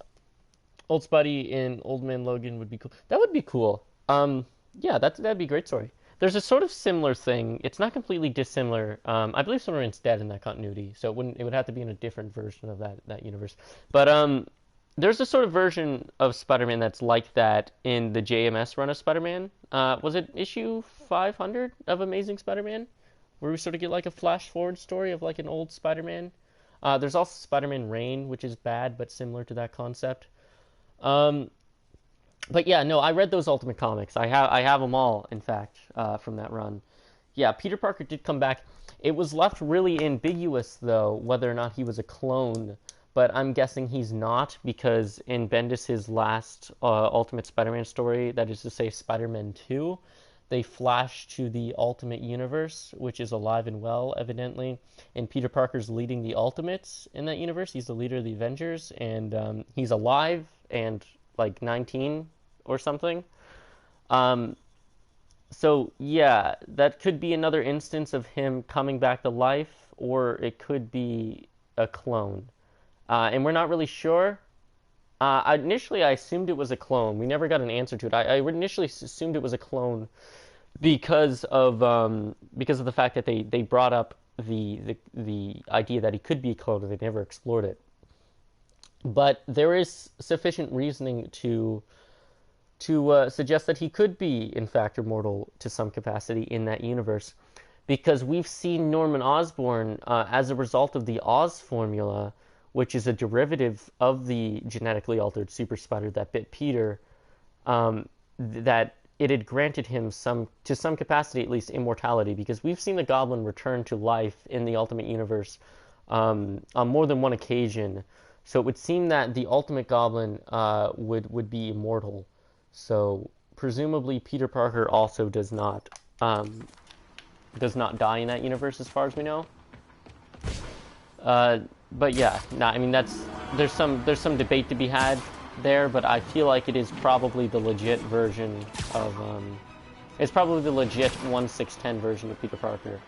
Old Spuddy and Old Man Logan would be cool. That would be cool. Yeah, that'd be a great story. There's a sort of similar thing. It's not completely dissimilar. I believe Superman's dead in that continuity, so it would have to be in a different version of that universe. But there's a sort of version of Spider-Man that's like that in the JMS run of Spider-Man. Was it issue 500 of Amazing Spider-Man, where we sort of get like a flash forward story of like an old Spider-Man? There's also Spider-Man Reign, which is bad but similar to that concept. But yeah, no, I read those Ultimate Comics. I have them all, in fact, from that run. Yeah, Peter Parker did come back. It was left really ambiguous, though, whether or not he was a clone. But I'm guessing he's not, because in Bendis' last Ultimate Spider-Man story, that is to say Spider-Man 2, they flash to the Ultimate Universe, which is alive and well, evidently. And Peter Parker's leading the Ultimates in that universe. He's the leader of the Avengers, and he's alive and like 19 or something. So yeah, that could be another instance of him coming back to life, or it could be a clone. And we're not really sure. Initially, I assumed it was a clone. We never got an answer to it. I initially assumed it was a clone because of the fact that they brought up the idea that he could be a clone, and they never explored it. But there is sufficient reasoning to suggest that he could be, in fact, immortal to some capacity in that universe, because we've seen Norman Osborn as a result of the Oz formula, which is a derivative of the genetically altered super spider that bit Peter, that it had granted him to some capacity, at least, immortality, because we've seen the Goblin return to life in the Ultimate Universe on more than one occasion. So it would seem that the Ultimate Goblin would be immortal. So presumably Peter Parker also does not die in that universe, as far as we know. But yeah, I mean there's some debate to be had there, but I feel like it is probably the legit version of it's probably the legit 1/6/10 version of Peter Parker.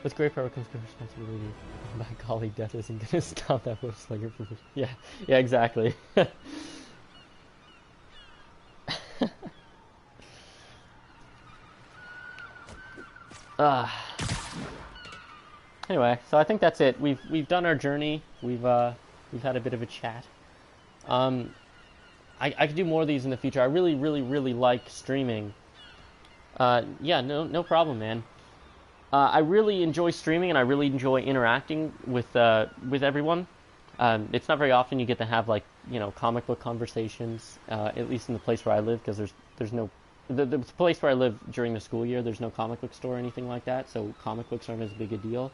With great power comes great responsibility. By golly, death isn't gonna stop that Slinger from... Yeah, exactly. Anyway, so I think that's it. We've done our journey. We've had a bit of a chat. I could do more of these in the future. I really, really, really like streaming. Yeah, no problem, man. I really enjoy streaming, and I really enjoy interacting with everyone. It's not very often you get to have, like, comic book conversations, at least in the place where I live, because there's no the place where I live during the school year, there's no comic book store or anything like that, so comic books aren't as big a deal.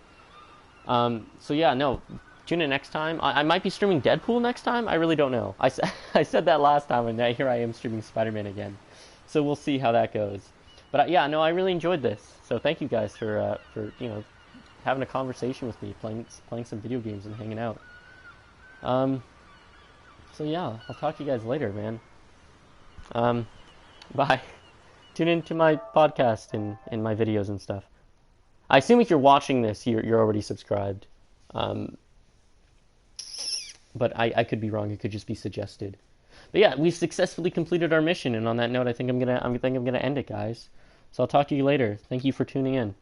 So yeah, no, tune in next time. I might be streaming Deadpool next time. I really don't know. I said that last time, and now here I am streaming Spider-Man again. So we'll see how that goes. But yeah, no, I really enjoyed this. So thank you guys for having a conversation with me, playing some video games and hanging out. So yeah, I'll talk to you guys later, man. Bye. Tune into my podcast and my videos and stuff. I assume if you're watching this, you're already subscribed. But I could be wrong. It could just be suggested. But yeah, we've successfully completed our mission, and on that note, I think I'm gonna end it, guys. So I'll talk to you later. Thank you for tuning in.